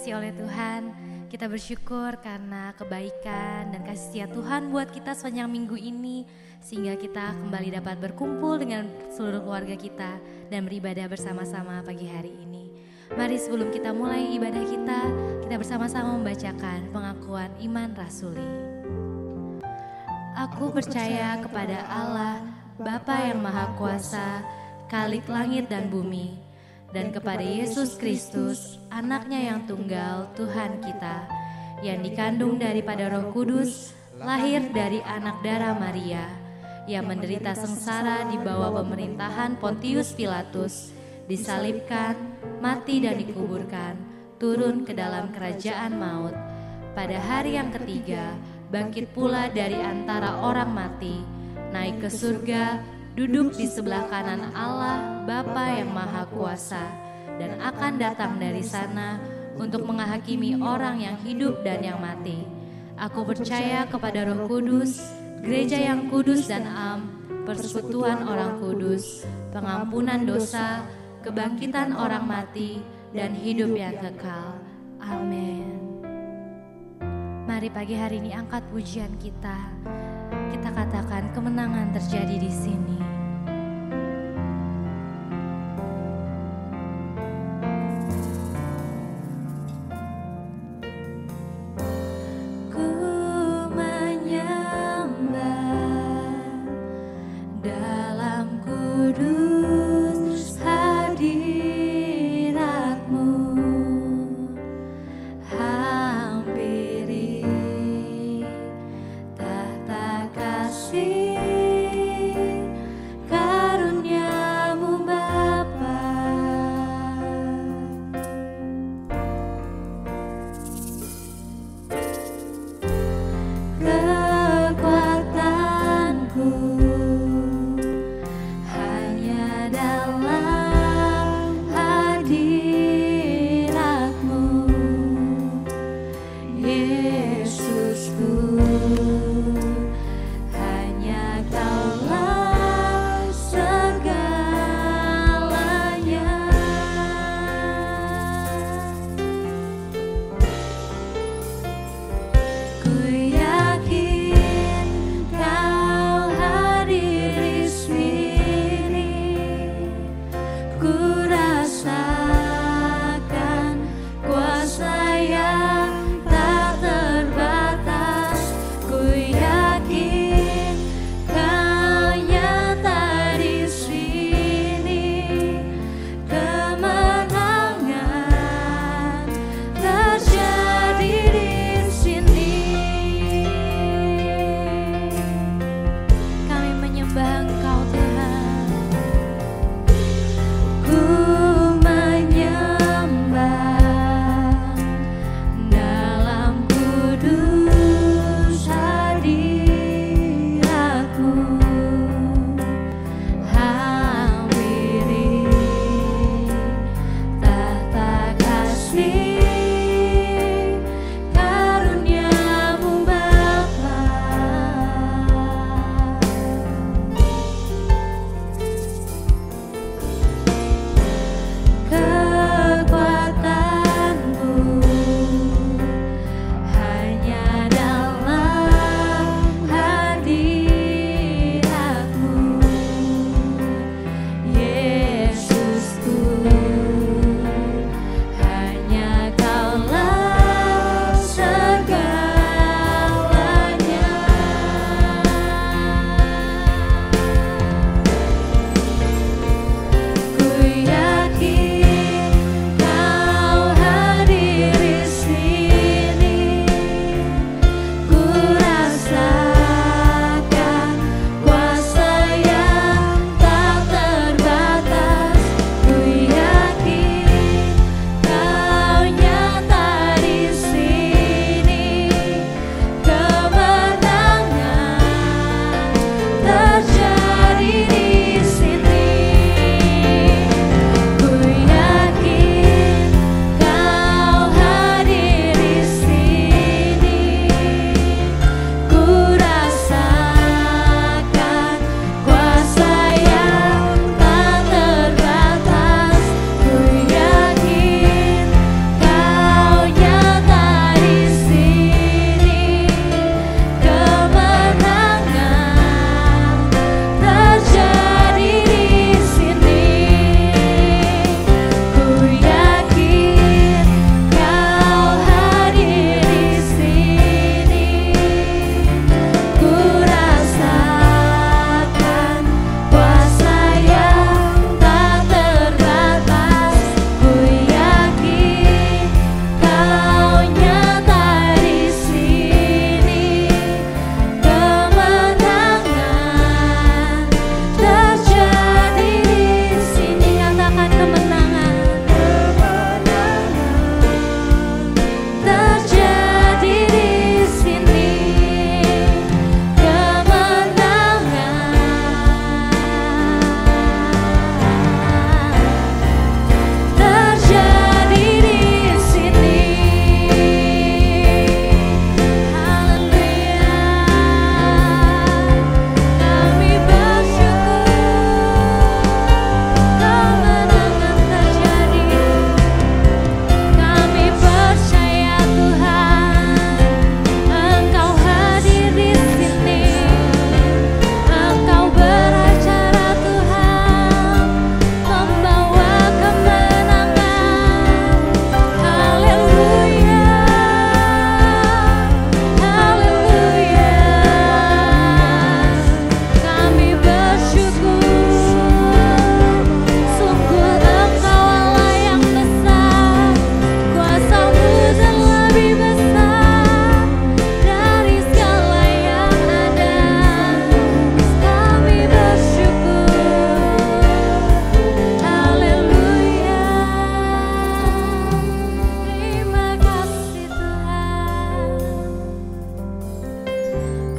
dikasihi oleh Tuhan, kita bersyukur karena kebaikan dan kasih setia Tuhan buat kita sepanjang minggu ini, sehingga kita kembali dapat berkumpul dengan seluruh keluarga kita dan beribadah bersama-sama pagi hari ini. Mari sebelum kita mulai ibadah kita bersama-sama membacakan pengakuan iman rasuli. Aku percaya kepada Allah, Bapa yang Maha Kuasa, Khalik langit dan bumi, dan kepada Yesus Kristus, anaknya yang tunggal, Tuhan kita, yang dikandung daripada Roh Kudus, lahir dari anak darah Maria, yang menderita sengsara di bawah pemerintahan Pontius Pilatus, disalibkan, mati dan dikuburkan, turun ke dalam kerajaan maut. Pada hari yang ketiga, bangkit pula dari antara orang mati, naik ke surga, duduk di sebelah kanan Allah Bapa yang Maha Kuasa, dan akan datang dari sana untuk menghakimi orang yang hidup dan yang mati. Aku percaya kepada Roh Kudus, gereja yang kudus dan am, persekutuan orang kudus, pengampunan dosa, kebangkitan orang mati, dan hidup yang kekal. Amin. Mari pagi hari ini angkat pujian kita. Kita katakan kemenangan terjadi di sini.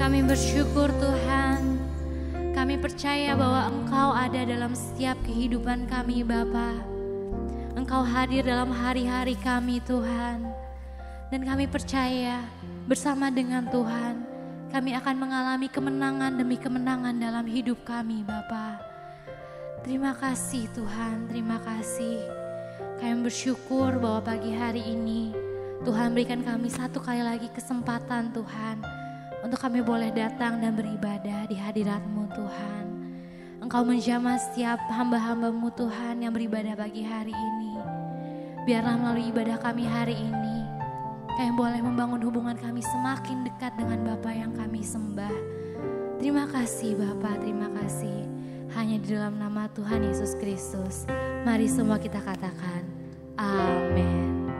Kami bersyukur Tuhan. Kami percaya bahwa Engkau ada dalam setiap kehidupan kami Bapa. Engkau hadir dalam hari-hari kami Tuhan. Dan kami percaya bersama dengan Tuhan, kami akan mengalami kemenangan demi kemenangan dalam hidup kami Bapa. Terima kasih Tuhan, terima kasih. Kami bersyukur bahwa pagi hari ini Tuhan berikan kami satu kali lagi kesempatan Tuhan, untuk kami boleh datang dan beribadah di hadirat-Mu Tuhan. Engkau menjamah setiap hamba-hamba-Mu Tuhan yang beribadah pagi hari ini. Biarlah melalui ibadah kami hari ini, kami boleh membangun hubungan kami semakin dekat dengan Bapa yang kami sembah. Terima kasih Bapa, terima kasih. Hanya di dalam nama Tuhan Yesus Kristus, mari semua kita katakan, amin.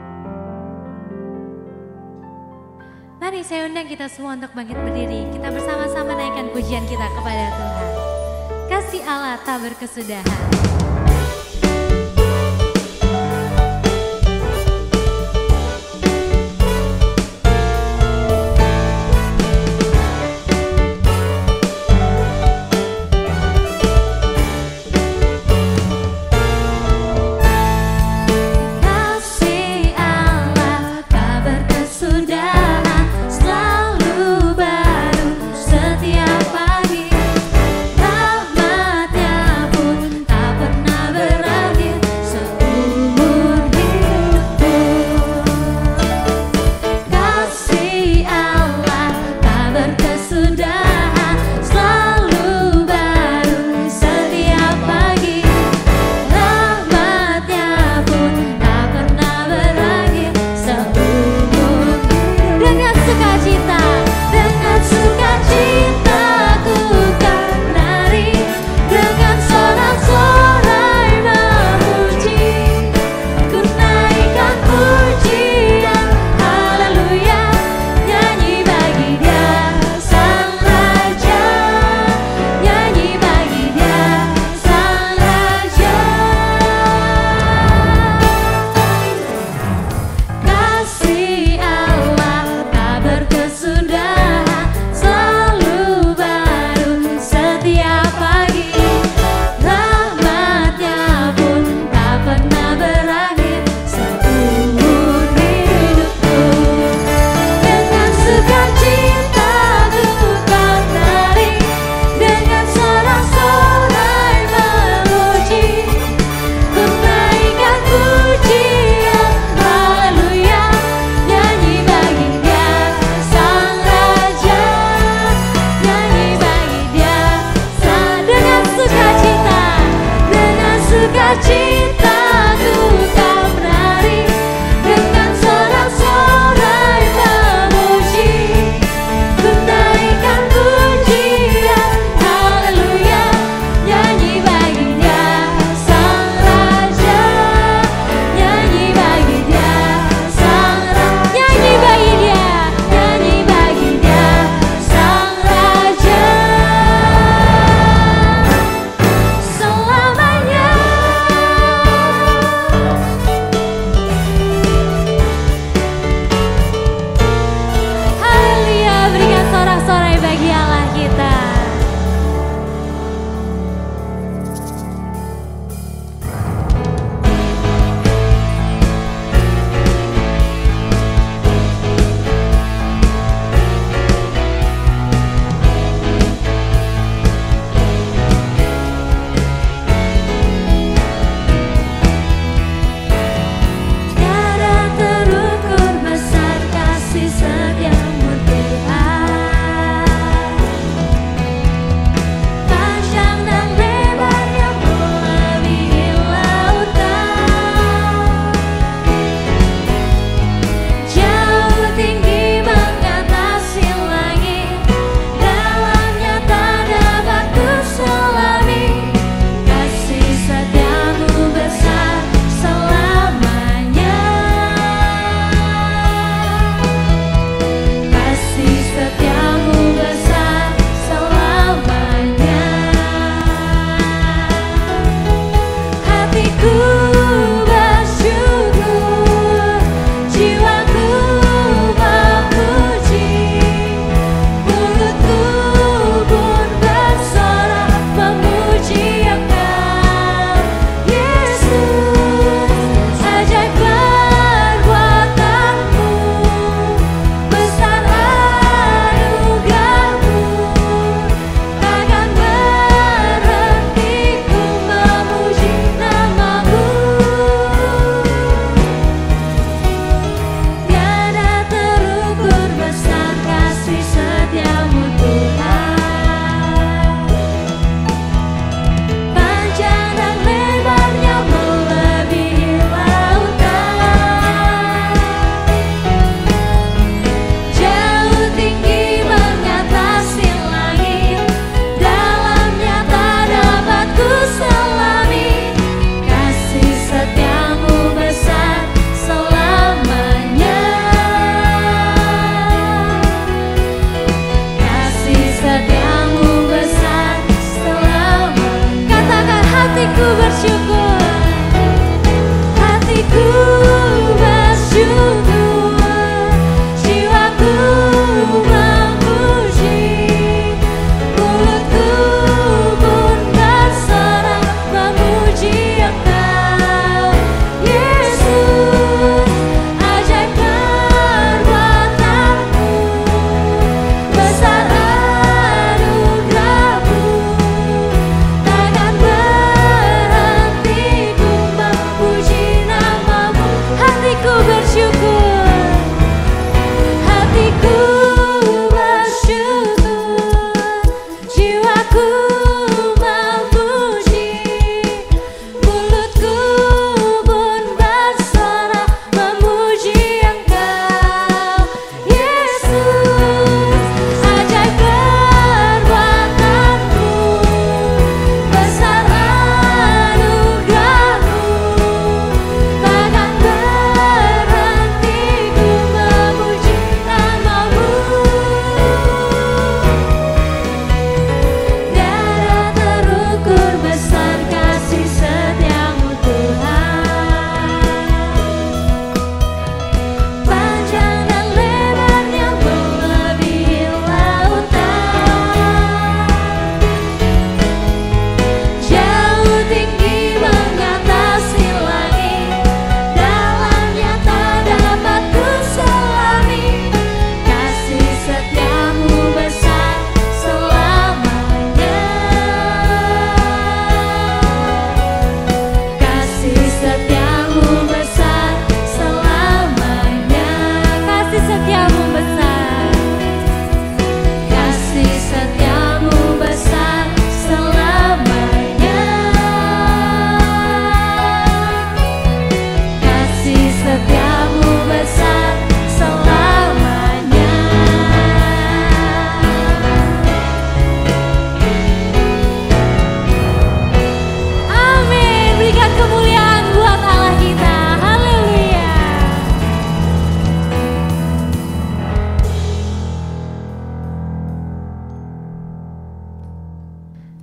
Mari saya undang kita semua untuk bangkit berdiri. Kita bersama-sama naikkan pujian kita kepada Tuhan. Kasih Allah tak berkesudahan. Tak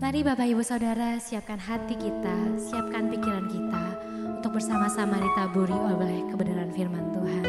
Mari Bapak Ibu Saudara siapkan hati kita, siapkan pikiran kita untuk bersama-sama ditaburi oleh kebenaran firman Tuhan.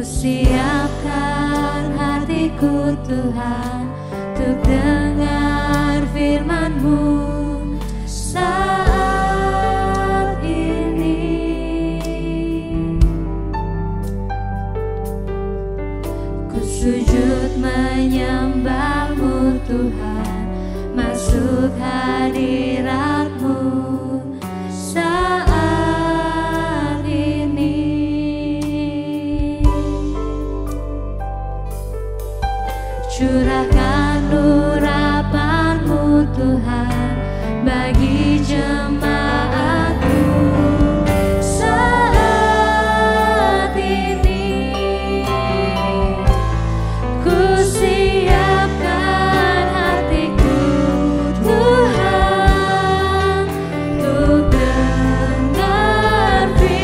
Siapkan hatiku Tuhan untuk dengar firman-Mu saat ini. Ku sujud menyembah-Mu Tuhan, masuk hadirat-Mu saat ini. Curahkan urapan-Mu Tuhan bagi jemaat-Mu saat ini. Ku siapkan hatiku Tuhan untuk dengar firman-Mu.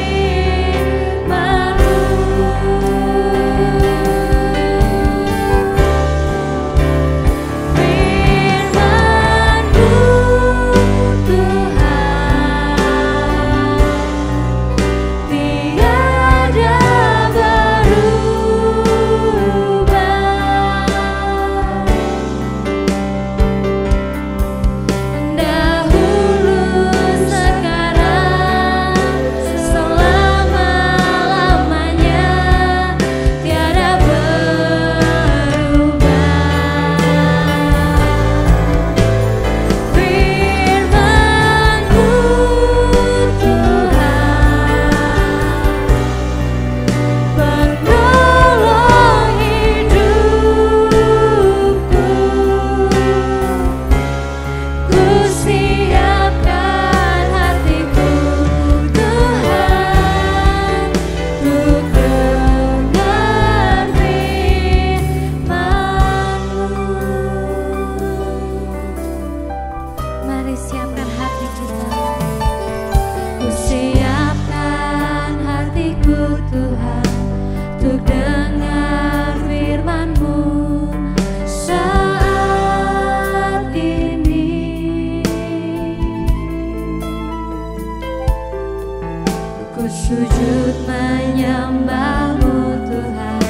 Sujud menyembah-Mu Tuhan,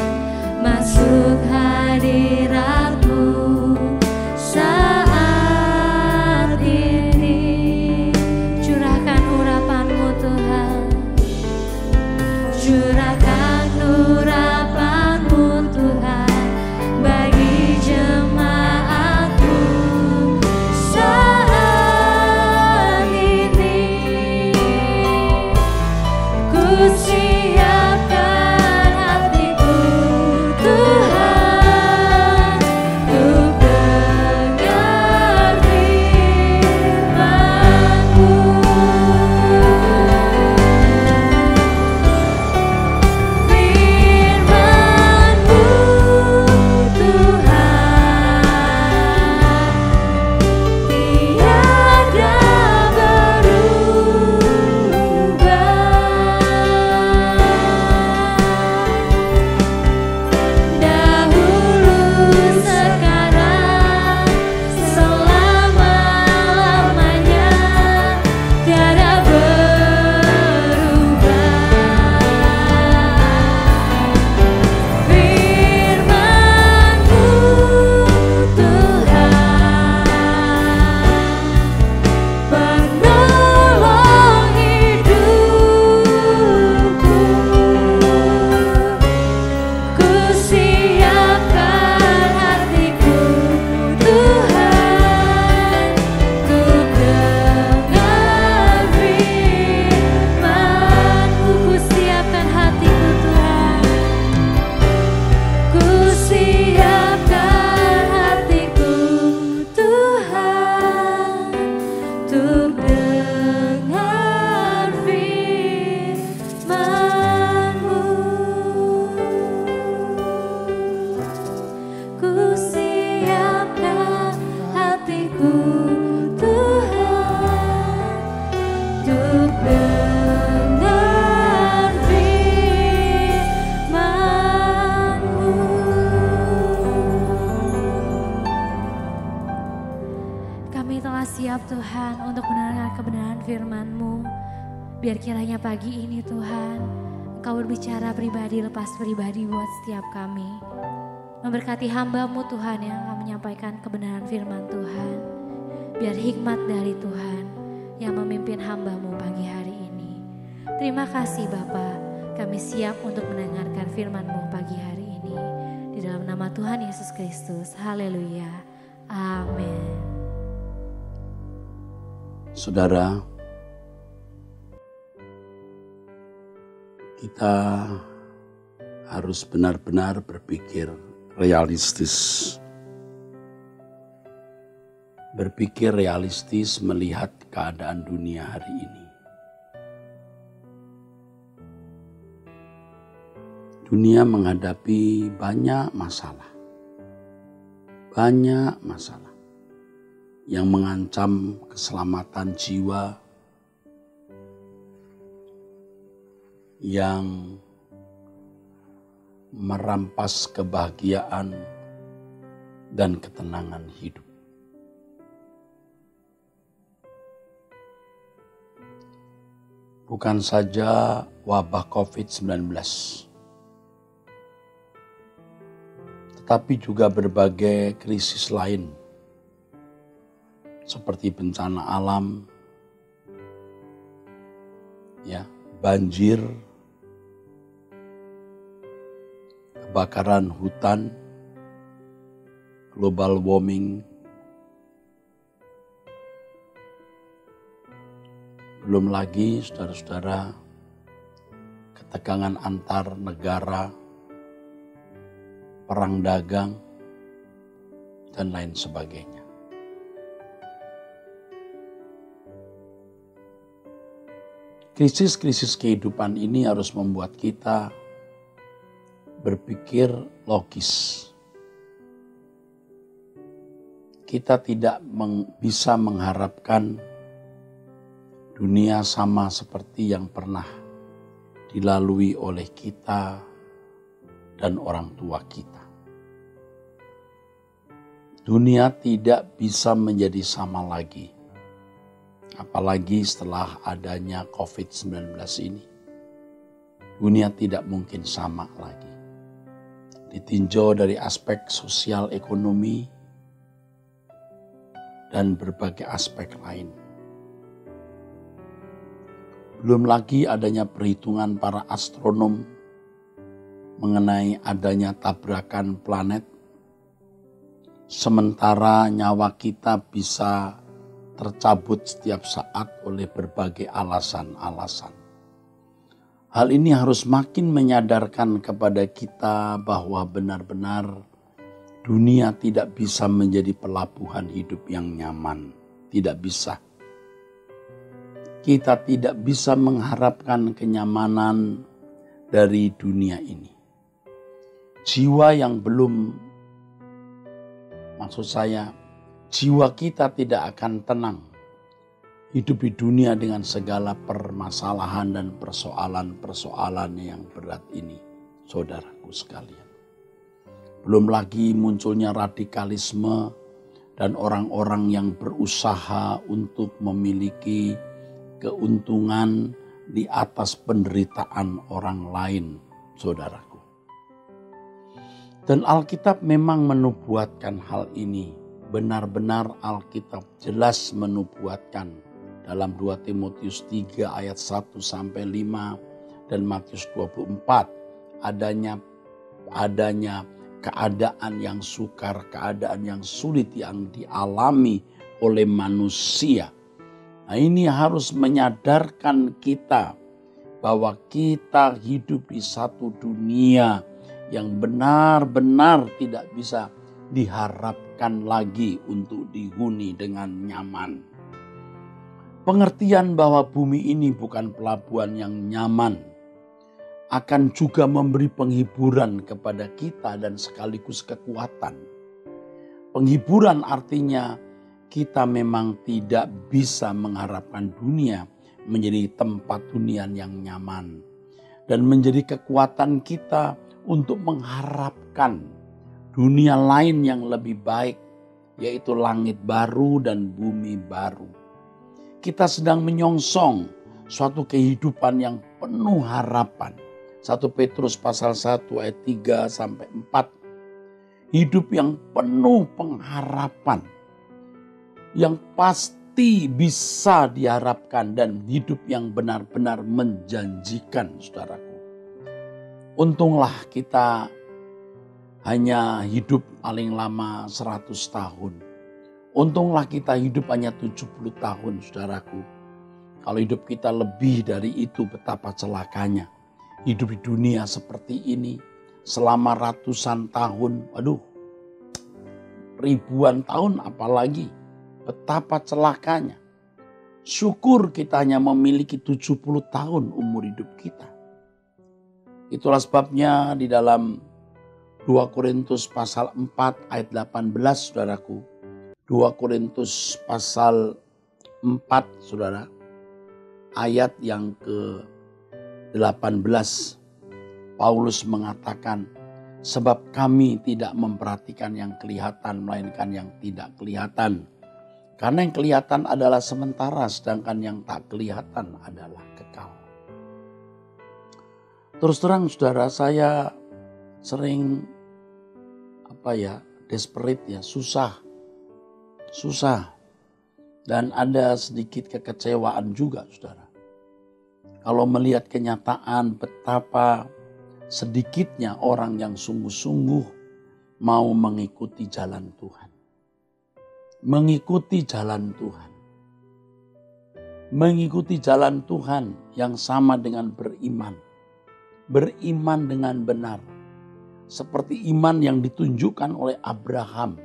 masuk hadirat-Mu saat ini. Curahkan urapan-Mu Tuhan, curahkan urapan-Mu Tuhan bagi jemaat-Mu saat ini. Ku siapkan hatiku Tuhan untuk dengar firman-Mu. Biar kiranya pagi ini Tuhan, Engkau berbicara pribadi lepas pribadi buat setiap kami. Memberkati hamba-Mu Tuhan yang akan menyampaikan kebenaran firman Tuhan. Biar hikmat dari Tuhan yang memimpin hamba-Mu pagi hari ini. Terima kasih Bapa, kami siap untuk mendengarkan firman-Mu pagi hari ini. Di dalam nama Tuhan Yesus Kristus, haleluya, amin. Saudara, kita harus benar-benar berpikir realistis. Berpikir realistis melihat keadaan dunia hari ini. Dunia menghadapi banyak masalah. Banyak masalah yang mengancam keselamatan jiwa, yang merampas kebahagiaan dan ketenangan hidup. Bukan saja wabah COVID-19, tetapi juga berbagai krisis lain seperti bencana alam, banjir, kebakaran hutan, global warming, belum lagi saudara-saudara ketegangan antar negara, perang dagang, dan lain sebagainya. Krisis-krisis kehidupan ini harus membuat kita berpikir logis. Kita tidak bisa mengharapkan dunia sama seperti yang pernah dilalui oleh kita dan orang tua kita. Dunia tidak bisa menjadi sama lagi, apalagi setelah adanya COVID-19 ini. Dunia tidak mungkin sama lagi. Ditinjau dari aspek sosial ekonomi dan berbagai aspek lain. Belum lagi adanya perhitungan para astronom mengenai adanya tabrakan planet, sementara nyawa kita bisa tercabut setiap saat oleh berbagai alasan-alasan. Hal ini harus makin menyadarkan kepada kita bahwa benar-benar dunia tidak bisa menjadi pelabuhan hidup yang nyaman. Tidak bisa. Kita tidak bisa mengharapkan kenyamanan dari dunia ini. Jiwa yang belum, jiwa kita tidak akan tenang hidup di dunia dengan segala permasalahan dan persoalan-persoalan yang berat ini, saudaraku sekalian. Belum lagi munculnya radikalisme dan orang-orang yang berusaha untuk memiliki keuntungan di atas penderitaan orang lain, saudaraku. Dan Alkitab memang menubuatkan hal ini. Benar-benar Alkitab jelas menubuatkan dalam 2 Timotius 3 ayat 1-5 dan Matius 24 adanya keadaan yang sukar, keadaan yang sulit yang dialami oleh manusia. Nah, ini harus menyadarkan kita bahwa kita hidup di satu dunia yang benar-benar tidak bisa diharapkan lagi untuk dihuni dengan nyaman. Pengertian bahwa bumi ini bukan pelabuhan yang nyaman akan juga memberi penghiburan kepada kita dan sekaligus kekuatan. Penghiburan artinya kita memang tidak bisa mengharapkan dunia menjadi tempat hunian yang nyaman. Dan menjadi kekuatan kita untuk mengharapkan dunia lain yang lebih baik, yaitu langit baru dan bumi baru. Kita sedang menyongsong suatu kehidupan yang penuh harapan. 1 Petrus pasal 1 ayat 3 sampai 4. Hidup yang penuh pengharapan, yang pasti bisa diharapkan, dan hidup yang benar-benar menjanjikan, saudaraku. Untunglah kita hanya hidup paling lama 100 tahun. Untunglah kita hidup hanya 70 tahun, saudaraku. Kalau hidup kita lebih dari itu, betapa celakanya. Hidup di dunia seperti ini selama ratusan tahun, ribuan tahun apalagi, betapa celakanya. Syukur kita hanya memiliki 70 tahun umur hidup kita. Itulah sebabnya di dalam 2 Korintus pasal 4 ayat 18, saudaraku. 2 Korintus pasal 4, saudara, ayat yang ke-18. Paulus mengatakan, sebab kami tidak memperhatikan yang kelihatan, melainkan yang tidak kelihatan. Karena yang kelihatan adalah sementara, sedangkan yang tak kelihatan adalah kekal. Terus terang, saudara, saya sering desperate ya, susah. Dan ada sedikit kekecewaan juga, saudara. Kalau melihat kenyataan betapa sedikitnya orang yang sungguh-sungguh mau mengikuti jalan Tuhan. Mengikuti jalan Tuhan. Mengikuti jalan Tuhan yang sama dengan beriman. Beriman dengan benar. Seperti iman yang ditunjukkan oleh Abraham.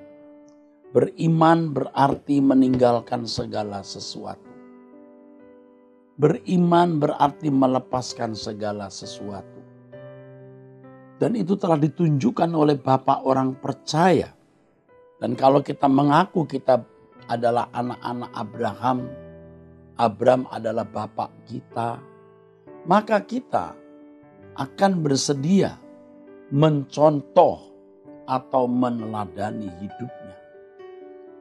Beriman berarti meninggalkan segala sesuatu. Beriman berarti melepaskan segala sesuatu. Dan itu telah ditunjukkan oleh Bapak orang percaya. Dan kalau kita mengaku kita adalah anak-anak Abraham, Abraham adalah Bapak kita, maka kita akan bersedia mencontoh atau meneladani hidupnya.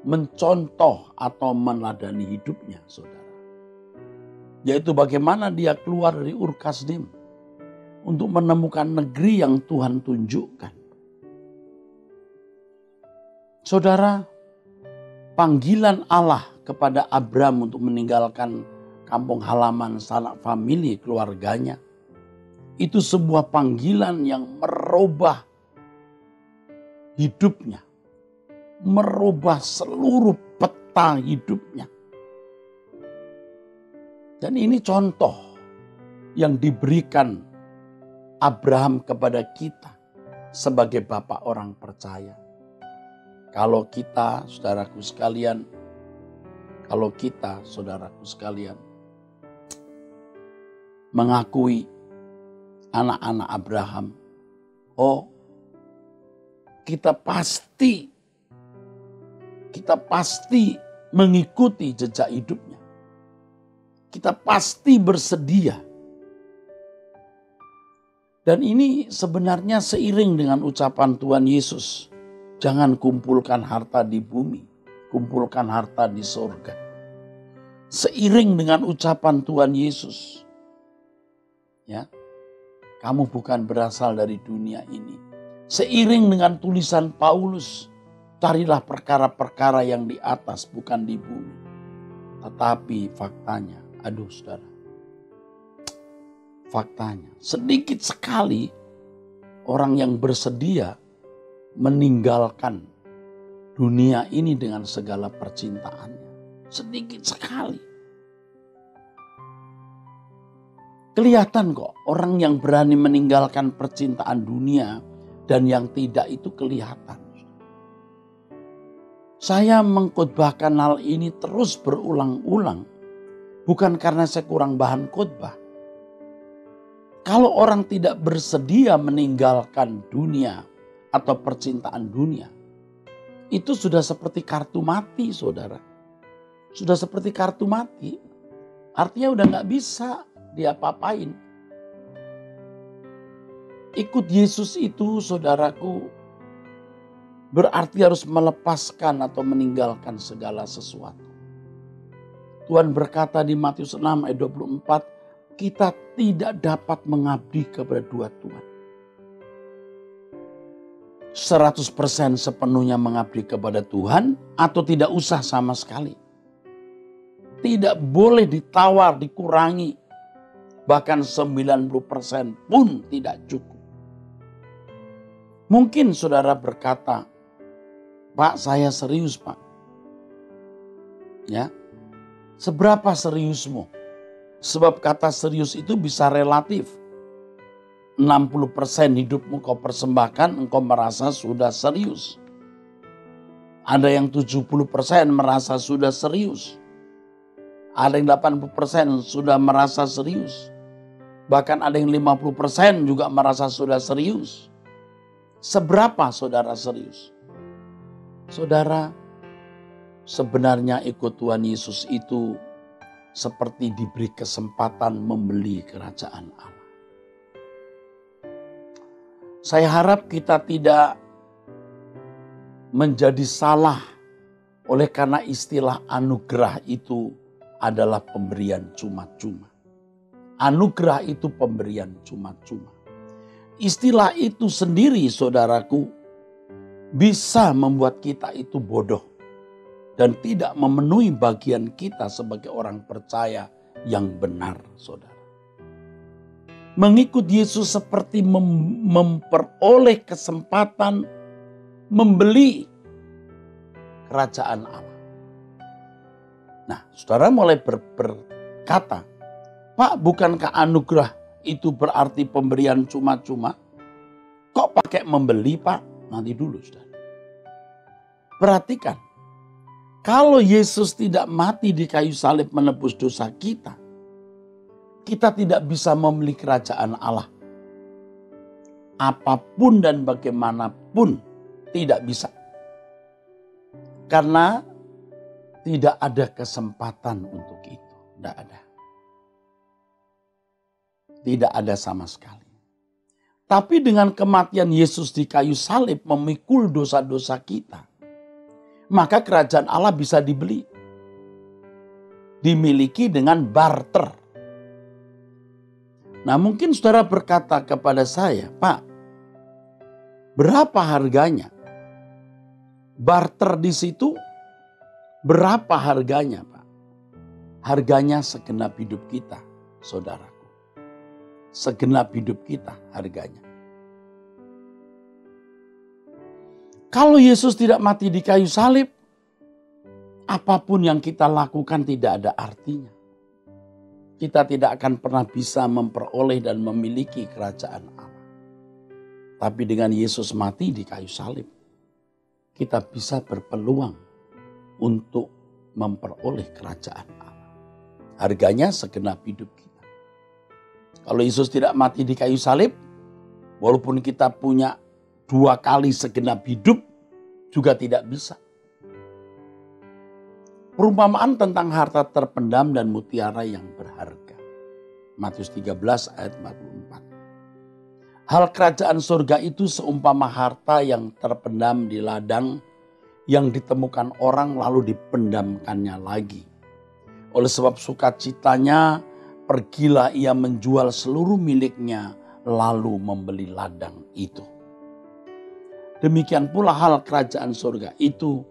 Mencontoh atau meneladani hidupnya, saudara. Yaitu bagaimana dia keluar dari Ur Kasdim untuk menemukan negeri yang Tuhan tunjukkan. Saudara, panggilan Allah kepada Abraham untuk meninggalkan kampung halaman, sanak famili, keluarganya, itu sebuah panggilan yang merubah hidupnya, merubah seluruh peta hidupnya. Dan ini contoh yang diberikan Abraham kepada kita sebagai bapak orang percaya. Kalau kita, saudaraku sekalian, mengakui anak-anak Abraham, kita pasti mengikuti jejak hidupnya. Kita pasti bersedia. Dan ini sebenarnya seiring dengan ucapan Tuhan Yesus. Jangan kumpulkan harta di bumi, kumpulkan harta di sorga. Seiring dengan ucapan Tuhan Yesus. Ya, kamu bukan berasal dari dunia ini. Seiring dengan tulisan Paulus, carilah perkara-perkara yang di atas, bukan di bumi. Tetapi faktanya, saudara, faktanya sedikit sekali orang yang bersedia meninggalkan dunia ini dengan segala percintaannya. Sedikit sekali. Kelihatan kok orang yang berani meninggalkan percintaan dunia dan yang tidak itu kelihatan. Saya mengkhotbahkan hal ini terus berulang-ulang. Bukan karena saya kurang bahan khotbah. Kalau orang tidak bersedia meninggalkan dunia atau percintaan dunia, itu sudah seperti kartu mati, saudara. Sudah seperti kartu mati. Artinya udah gak bisa diapa-apain. Ikut Yesus itu, saudaraku, berarti harus melepaskan atau meninggalkan segala sesuatu. Tuhan berkata di Matius 6 ayat 24, kita tidak dapat mengabdi kepada dua Tuhan. 100% sepenuhnya mengabdi kepada Tuhan atau tidak usah sama sekali. Tidak boleh ditawar, dikurangi. Bahkan 90% pun tidak cukup. Mungkin saudara berkata, Pak, saya serius, Pak. Ya, seberapa seriusmu? Sebab kata serius itu bisa relatif. 60% hidupmu kau persembahkan, engkau merasa sudah serius. Ada yang 70% merasa sudah serius. Ada yang 80% sudah merasa serius. Bahkan ada yang 50% juga merasa sudah serius. Seberapa saudara serius? Saudara, sebenarnya ikut Tuhan Yesus itu seperti diberi kesempatan membeli kerajaan Allah. Saya harap kita tidak menjadi salah oleh karena istilah anugerah itu adalah pemberian cuma-cuma. Anugerah itu pemberian cuma-cuma. Istilah itu sendiri, saudaraku, bisa membuat kita itu bodoh dan tidak memenuhi bagian kita sebagai orang percaya yang benar, saudara. Mengikut Yesus seperti memperoleh kesempatan membeli kerajaan Allah. Nah, saudara mulai berkata, Pak, bukankah anugerah itu berarti pemberian cuma-cuma? Kok pakai membeli, Pak? Nanti dulu, saudara. Perhatikan, kalau Yesus tidak mati di kayu salib menebus dosa kita tidak bisa membeli kerajaan Allah. Apapun dan bagaimanapun tidak bisa. Karena tidak ada kesempatan untuk itu. Tidak ada. Tidak ada sama sekali. Tapi dengan kematian Yesus di kayu salib memikul dosa-dosa kita, maka kerajaan Allah bisa dibeli. Dimiliki dengan barter. Nah, mungkin saudara berkata kepada saya, Pak, berapa harganya? Barter di situ berapa harganya, Pak? Harganya segenap hidup kita, saudaraku. Segenap hidup kita harganya. Kalau Yesus tidak mati di kayu salib, apapun yang kita lakukan tidak ada artinya. Kita tidak akan pernah bisa memperoleh dan memiliki kerajaan Allah. Tapi dengan Yesus mati di kayu salib, kita bisa berpeluang untuk memperoleh kerajaan Allah. Harganya segenap hidup kita. Kalau Yesus tidak mati di kayu salib, walaupun kita punya 2 kali segenap hidup, juga tidak bisa. Perumpamaan tentang harta terpendam dan mutiara yang berharga. Matius 13 ayat 44. Hal kerajaan surga itu seumpama harta yang terpendam di ladang yang ditemukan orang lalu dipendamkannya lagi. Oleh sebab sukacitanya, pergilah ia menjual seluruh miliknya lalu membeli ladang itu. Demikian pula hal kerajaan surga itu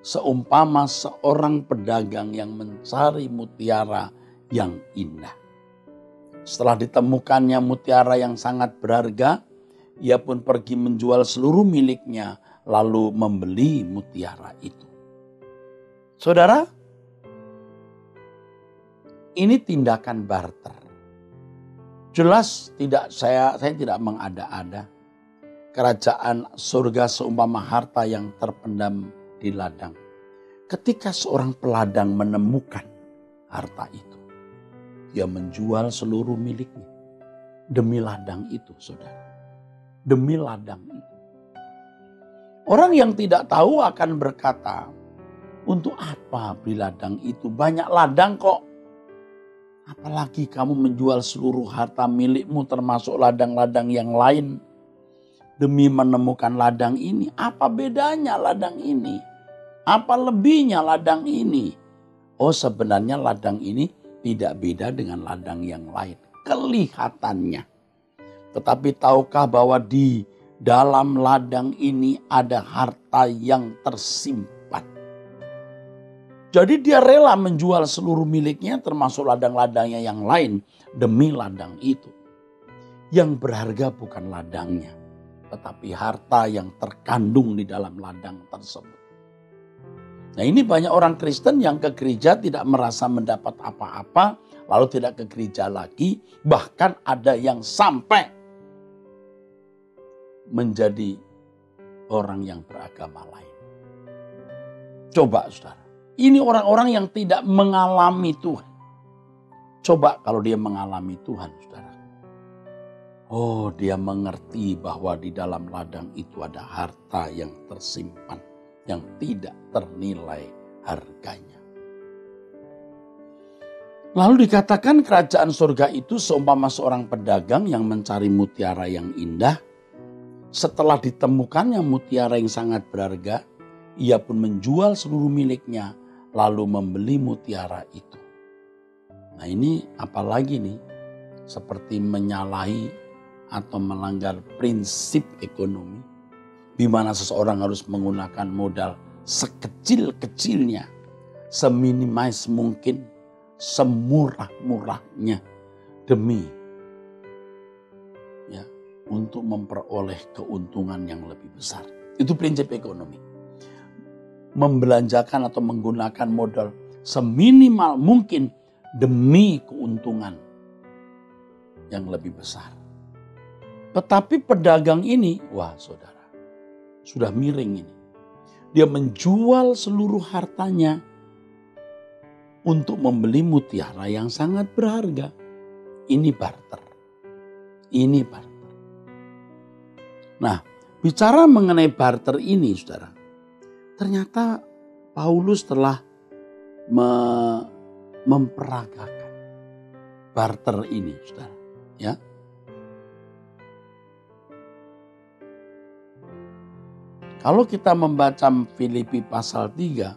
seumpama seorang pedagang yang mencari mutiara yang indah. Setelah ditemukannya mutiara yang sangat berharga, ia pun pergi menjual seluruh miliknya lalu membeli mutiara itu. Saudara, ini tindakan barter. Jelas saya tidak mengada-ada. Kerajaan surga seumpama harta yang terpendam di ladang. Ketika seorang peladang menemukan harta itu, dia menjual seluruh miliknya demi ladang itu, saudara. Demi ladang itu. Orang yang tidak tahu akan berkata, untuk apa beli ladang itu? Banyak ladang kok. Apalagi kamu menjual seluruh harta milikmu termasuk ladang-ladang yang lain demi menemukan ladang ini. Apa bedanya ladang ini? Apa lebihnya ladang ini? Oh, sebenarnya ladang ini tidak beda dengan ladang yang lain. kelihatannya. Tetapi tahukah bahwa di dalam ladang ini ada harta yang tersimpan. Jadi dia rela menjual seluruh miliknya termasuk ladang-ladangnya yang lain demi ladang itu. Yang berharga bukan ladangnya, tetapi harta yang terkandung di dalam ladang tersebut. Nah, ini banyak orang Kristen yang ke gereja tidak merasa mendapat apa-apa, lalu tidak ke gereja lagi, bahkan ada yang sampai menjadi orang yang beragama lain. Coba saudara, ini orang-orang yang tidak mengalami Tuhan. Coba kalau dia mengalami Tuhan, saudara. Oh, dia mengerti bahwa di dalam ladang itu ada harta yang tersimpan, yang tidak ternilai harganya. Lalu dikatakan kerajaan surga itu seumpama seorang pedagang yang mencari mutiara yang indah. Setelah ditemukannya mutiara yang sangat berharga, ia pun menjual seluruh miliknya lalu membeli mutiara itu. Nah, ini apalagi nih, seperti menyalahi atau melanggar prinsip ekonomi, di mana seseorang harus menggunakan modal sekecil-kecilnya, seminimais mungkin, semurah-murahnya demi untuk memperoleh keuntungan yang lebih besar. Itu prinsip ekonomi. Membelanjakan atau menggunakan modal seminimal mungkin demi keuntungan yang lebih besar. Tetapi pedagang ini, wah saudara, sudah miring ini. Dia menjual seluruh hartanya untuk membeli mutiara yang sangat berharga. Ini barter. Ini barter. Nah, bicara mengenai barter ini, saudara, ternyata Paulus telah memperagakan barter ini, saudara. Ya. Kalau kita membaca Filipi pasal 3,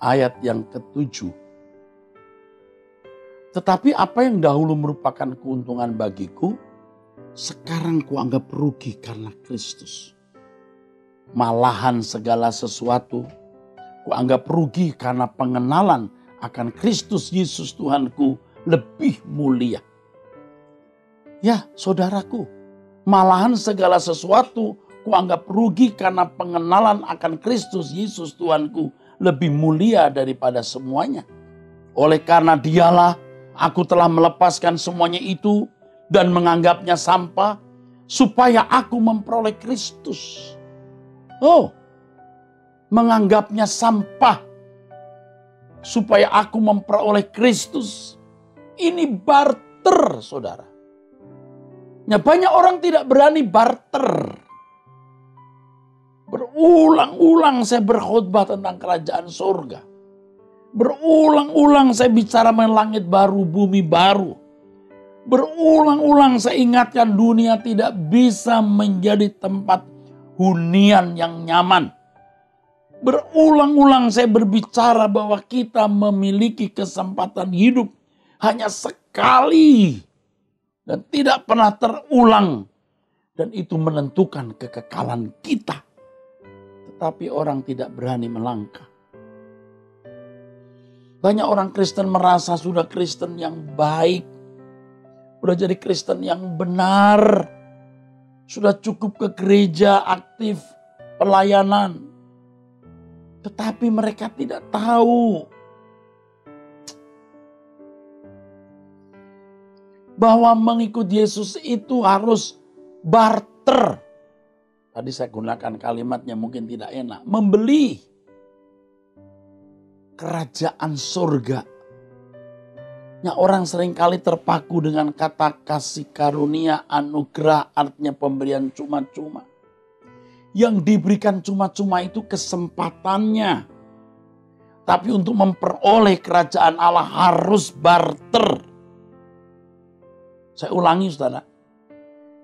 ayat yang ke-7. Tetapi apa yang dahulu merupakan keuntungan bagiku, sekarang kuanggap rugi karena Kristus. Malahan segala sesuatu kuanggap rugi karena pengenalan akan Kristus Yesus Tuhanku lebih mulia. Ya saudaraku, malahan segala sesuatu kuanggap rugi karena pengenalan akan Kristus Yesus Tuhanku lebih mulia daripada semuanya. Oleh karena dialah aku telah melepaskan semuanya itu dan menganggapnya sampah supaya aku memperoleh Kristus. Oh, menganggapnya sampah supaya aku memperoleh Kristus. Ini barter, saudara. Ya, banyak orang tidak berani barter. Berulang-ulang saya berkhotbah tentang kerajaan surga. Berulang-ulang saya bicara mengenai langit baru, bumi baru. Berulang-ulang saya ingatkan dunia tidak bisa menjadi tempat hunian yang nyaman. Berulang-ulang saya berbicara bahwa kita memiliki kesempatan hidup hanya sekali dan tidak pernah terulang. Dan itu menentukan kekekalan kita. Tetapi orang tidak berani melangkah. Banyak orang Kristen merasa sudah Kristen yang baik. Sudah jadi Kristen yang benar. Sudah cukup ke gereja, aktif, pelayanan. Tetapi mereka tidak tahu bahwa mengikut Yesus itu harus barter. Tadi saya gunakan kalimatnya mungkin tidak enak. Membeli kerajaan surga. Ya, orang seringkali terpaku dengan kata kasih karunia, anugerah, artinya pemberian cuma-cuma. Yang diberikan cuma-cuma itu kesempatannya. Tapi untuk memperoleh kerajaan Allah harus barter. Saya ulangi saudara.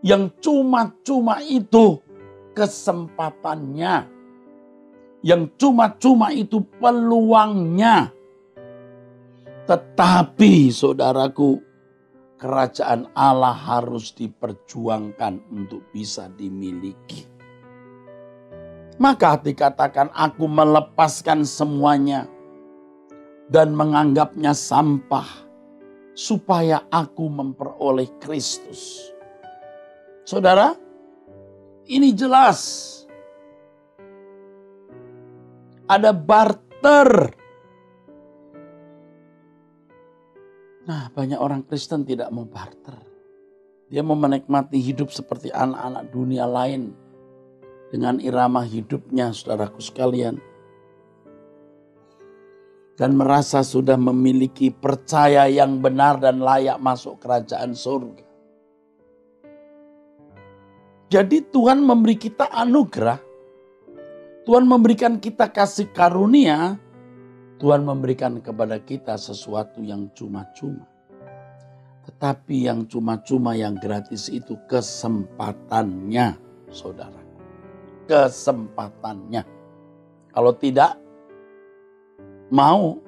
Yang cuma-cuma itu kesempatannya. Yang cuma-cuma itu peluangnya. Tetapi saudaraku, kerajaan Allah harus diperjuangkan untuk bisa dimiliki. Maka dikatakan aku melepaskan semuanya dan menganggapnya sampah supaya aku memperoleh Kristus. Saudara, ini jelas. Ada barter. Nah, banyak orang Kristen tidak mau barter. Dia mau menikmati hidup seperti anak-anak dunia lain. Dengan irama hidupnya, saudaraku sekalian. Dan merasa sudah memiliki percaya yang benar dan layak masuk kerajaan surga. Jadi Tuhan memberi kita anugerah. Tuhan memberikan kita kasih karunia. Tuhan memberikan kepada kita sesuatu yang cuma-cuma. Tetapi yang cuma-cuma, yang gratis itu kesempatannya, saudara. Kesempatannya. Kalau tidak mau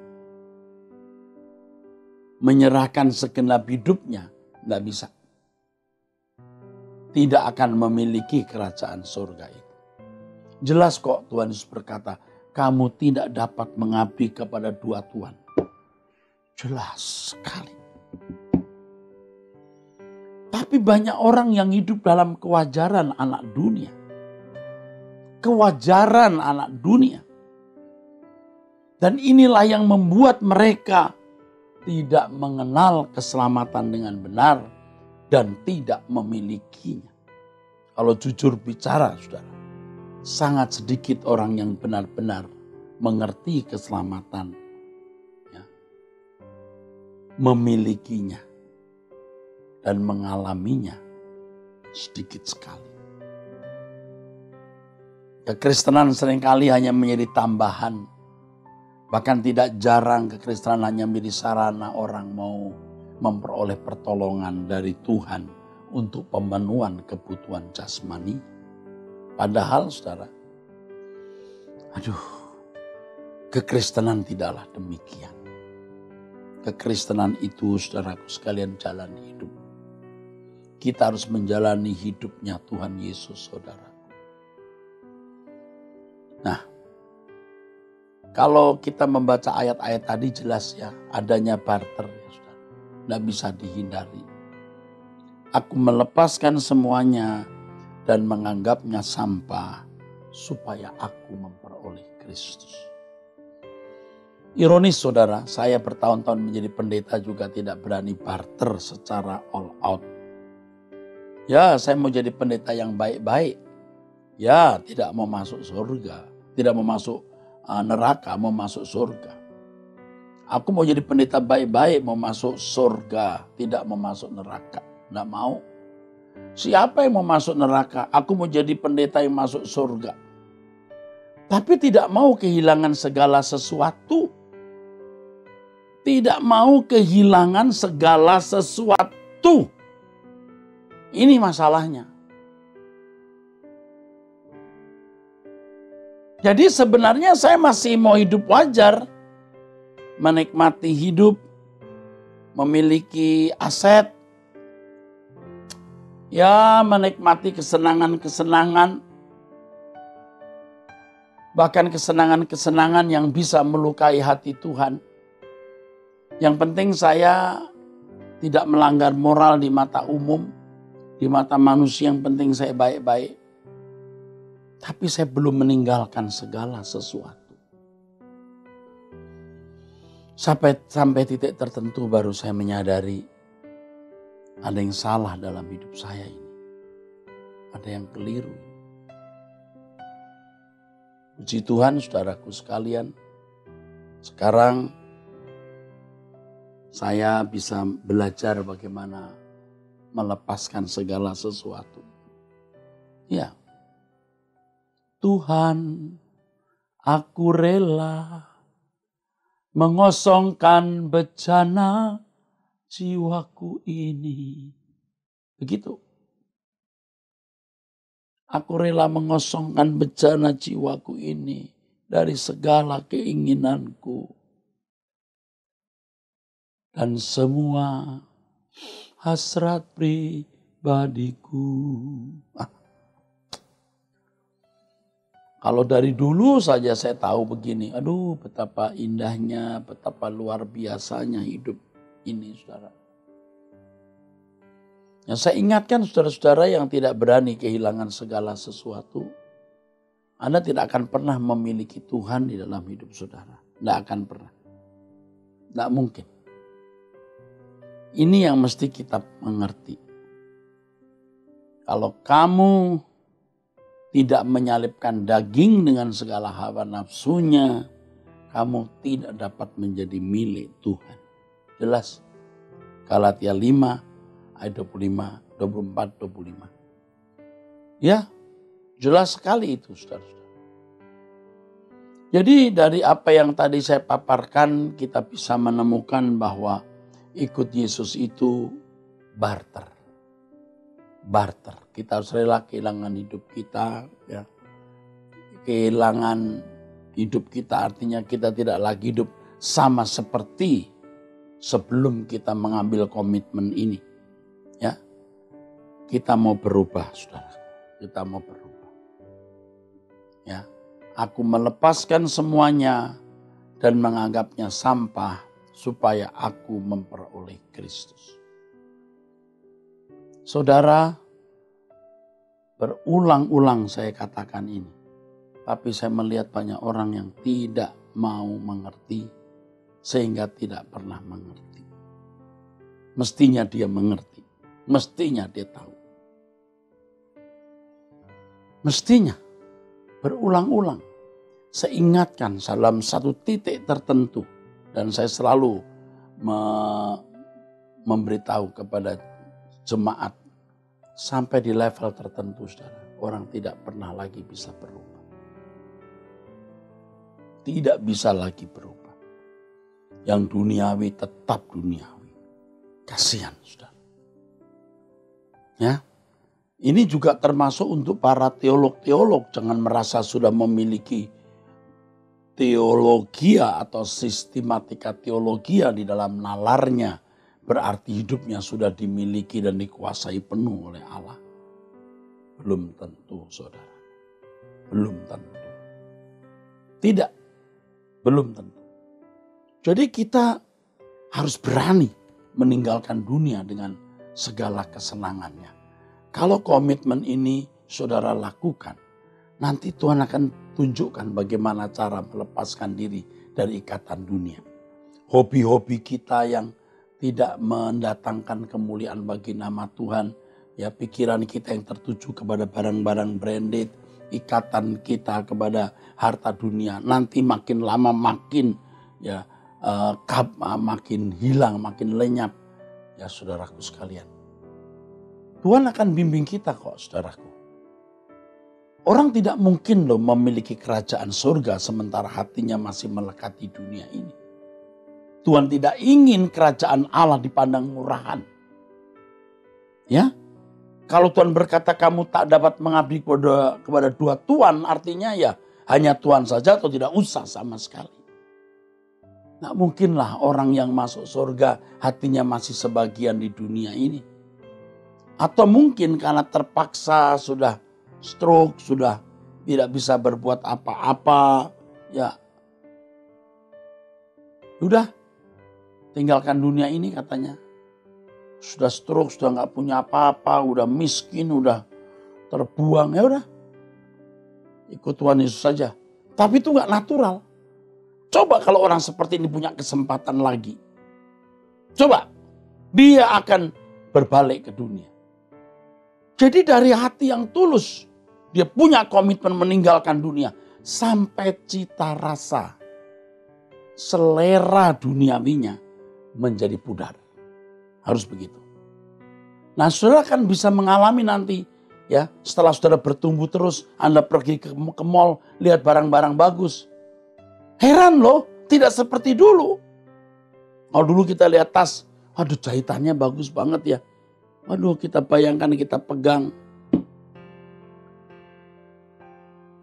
menyerahkan segenap hidupnya, tidak bisa. Tidak akan memiliki kerajaan surga itu. Jelas kok Tuhan Yesus berkata, kamu tidak dapat mengabdi kepada dua Tuhan. Jelas sekali. Tapi banyak orang yang hidup dalam kewajaran anak dunia. Kewajaran anak dunia. Dan inilah yang membuat mereka tidak mengenal keselamatan dengan benar dan tidak memilikinya. Kalau jujur bicara, saudara, sangat sedikit orang yang benar-benar mengerti keselamatan, ya, memilikinya dan mengalaminya sedikit sekali. Kekristenan seringkali hanya menjadi tambahan. Bahkan tidak jarang kekristenan hanya menjadi sarana orang mau memperoleh pertolongan dari Tuhan untuk pemenuhan kebutuhan jasmani. Padahal saudara, kekristenan tidaklah demikian. Kekristenan itu saudaraku sekalian jalan hidup. Kita harus menjalani hidupnya Tuhan Yesus, saudara. Nah, kalau kita membaca ayat-ayat tadi jelas ya, adanya barter ya saudara. Tidak bisa dihindari. Aku melepaskan semuanya dan menganggapnya sampah supaya aku memperoleh Kristus. Ironis saudara, saya bertahun-tahun menjadi pendeta juga tidak berani barter secara all out. Ya, saya mau jadi pendeta yang baik-baik. Ya, tidak mau masuk surga. Tidak mau masuk neraka, mau masuk surga. Aku mau jadi pendeta baik-baik, mau masuk surga. Tidak mau masuk neraka. Tidak mau. Siapa yang mau masuk neraka? Aku mau jadi pendeta yang masuk surga. Tapi tidak mau kehilangan segala sesuatu. Tidak mau kehilangan segala sesuatu. Ini masalahnya. Jadi sebenarnya saya masih mau hidup wajar. Menikmati hidup. Memiliki aset. Ya, menikmati kesenangan-kesenangan. Bahkan kesenangan-kesenangan yang bisa melukai hati Tuhan. Yang penting saya tidak melanggar moral di mata umum. Di mata manusia yang penting saya baik-baik. Tapi saya belum meninggalkan segala sesuatu. Sampai titik tertentu baru saya menyadari ada yang salah dalam hidup saya ini. Ada yang keliru. Puji Tuhan saudaraku sekalian. Sekarang saya bisa belajar bagaimana melepaskan segala sesuatu. Ya. Tuhan, aku rela mengosongkan bejana jiwaku ini. Begitu. Aku rela mengosongkan bejana jiwaku ini dari segala keinginanku. dan semua hasrat pribadiku. Kalau dari dulu saja saya tahu begini, aduh betapa indahnya, betapa luar biasanya hidup ini, saudara. Yang saya ingatkan saudara-saudara yang tidak berani kehilangan segala sesuatu, Anda tidak akan pernah memiliki Tuhan di dalam hidup saudara. Tidak akan pernah. Tidak mungkin. Ini yang mesti kita mengerti. Kalau kamu tidak menyalipkan daging dengan segala hawa nafsunya, kamu tidak dapat menjadi milik Tuhan. Jelas. Galatia 5 ayat 25, 24, 25. Ya, jelas sekali itu, saudara-saudara. Jadi dari apa yang tadi saya paparkan, kita bisa menemukan bahwa ikut Yesus itu barter. Barter. Kita harus rela kehilangan hidup kita. Ya. Kehilangan hidup kita artinya kita tidak lagi hidup sama seperti sebelum kita mengambil komitmen ini. Ya, kita mau berubah, saudara. Kita mau berubah. Ya, aku melepaskan semuanya dan menganggapnya sampah supaya aku memperoleh Kristus. Saudara, berulang-ulang saya katakan ini. Tapi saya melihat banyak orang yang tidak mau mengerti sehingga tidak pernah mengerti. Mestinya dia mengerti. Mestinya dia tahu. Mestinya berulang-ulang saya ingatkan dalam satu titik tertentu. Dan saya selalu memberitahu kepada jemaat sampai di level tertentu, saudara, orang tidak pernah lagi bisa berubah. Tidak bisa lagi berubah. Yang duniawi tetap duniawi. Kasihan, saudara. Ya, ini juga termasuk untuk para teolog-teolog. Jangan merasa sudah memiliki teologia atau sistematika teologia di dalam nalarnya. Berarti hidupnya sudah dimiliki dan dikuasai penuh oleh Allah. Belum tentu, saudara. Belum tentu. Tidak. Belum tentu. Jadi kita harus berani meninggalkan dunia dengan segala kesenangannya. Kalau komitmen ini saudara lakukan, nanti Tuhan akan tunjukkan bagaimana cara melepaskan diri dari ikatan dunia. Hobi-hobi kita yang tidak mendatangkan kemuliaan bagi nama Tuhan. Ya, pikiran kita yang tertuju kepada barang-barang branded, ikatan kita kepada harta dunia. Nanti makin lama makin makin hilang, makin lenyap. Ya saudaraku sekalian. Tuhan akan bimbing kita kok, saudaraku. Orang tidak mungkin loh memiliki kerajaan surga sementara hatinya masih melekat di dunia ini. Tuhan tidak ingin kerajaan Allah dipandang murahan. Ya, kalau Tuhan berkata kamu tak dapat mengabdi kepada dua Tuhan, artinya ya hanya Tuhan saja atau tidak usah sama sekali. Nah, mungkinlah orang yang masuk surga hatinya masih sebagian di dunia ini. Atau mungkin karena terpaksa sudah stroke, sudah tidak bisa berbuat apa-apa. Ya, udah. Tinggalkan dunia ini katanya. Sudah stroke, sudah gak punya apa-apa, udah miskin, udah terbuang. Ya udah, ikut Tuhan Yesus saja. Tapi itu gak natural. Coba kalau orang seperti ini punya kesempatan lagi. Coba, dia akan berbalik ke dunia. Jadi dari hati yang tulus, dia punya komitmen meninggalkan dunia. Sampai cita rasa, selera duniawinya menjadi pudar. Harus begitu. Nah, saudara kan bisa mengalami nanti ya, setelah saudara bertumbuh terus, Anda pergi ke mall, lihat barang-barang bagus. Heran loh, tidak seperti dulu. Kalau dulu kita lihat tas, waduh jahitannya bagus banget ya. Waduh, kita bayangkan, kita pegang.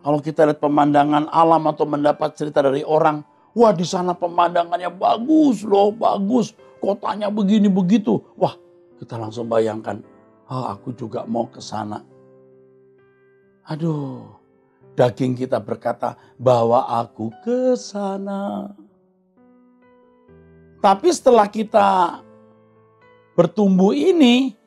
Kalau kita lihat pemandangan alam atau mendapat cerita dari orang, wah di sana pemandangannya bagus loh, bagus. kotanya begini begitu. Wah, kita langsung bayangkan, aku juga mau ke sana. Aduh, daging kita berkata, bawa aku ke sana. Tapi setelah kita bertumbuh ini,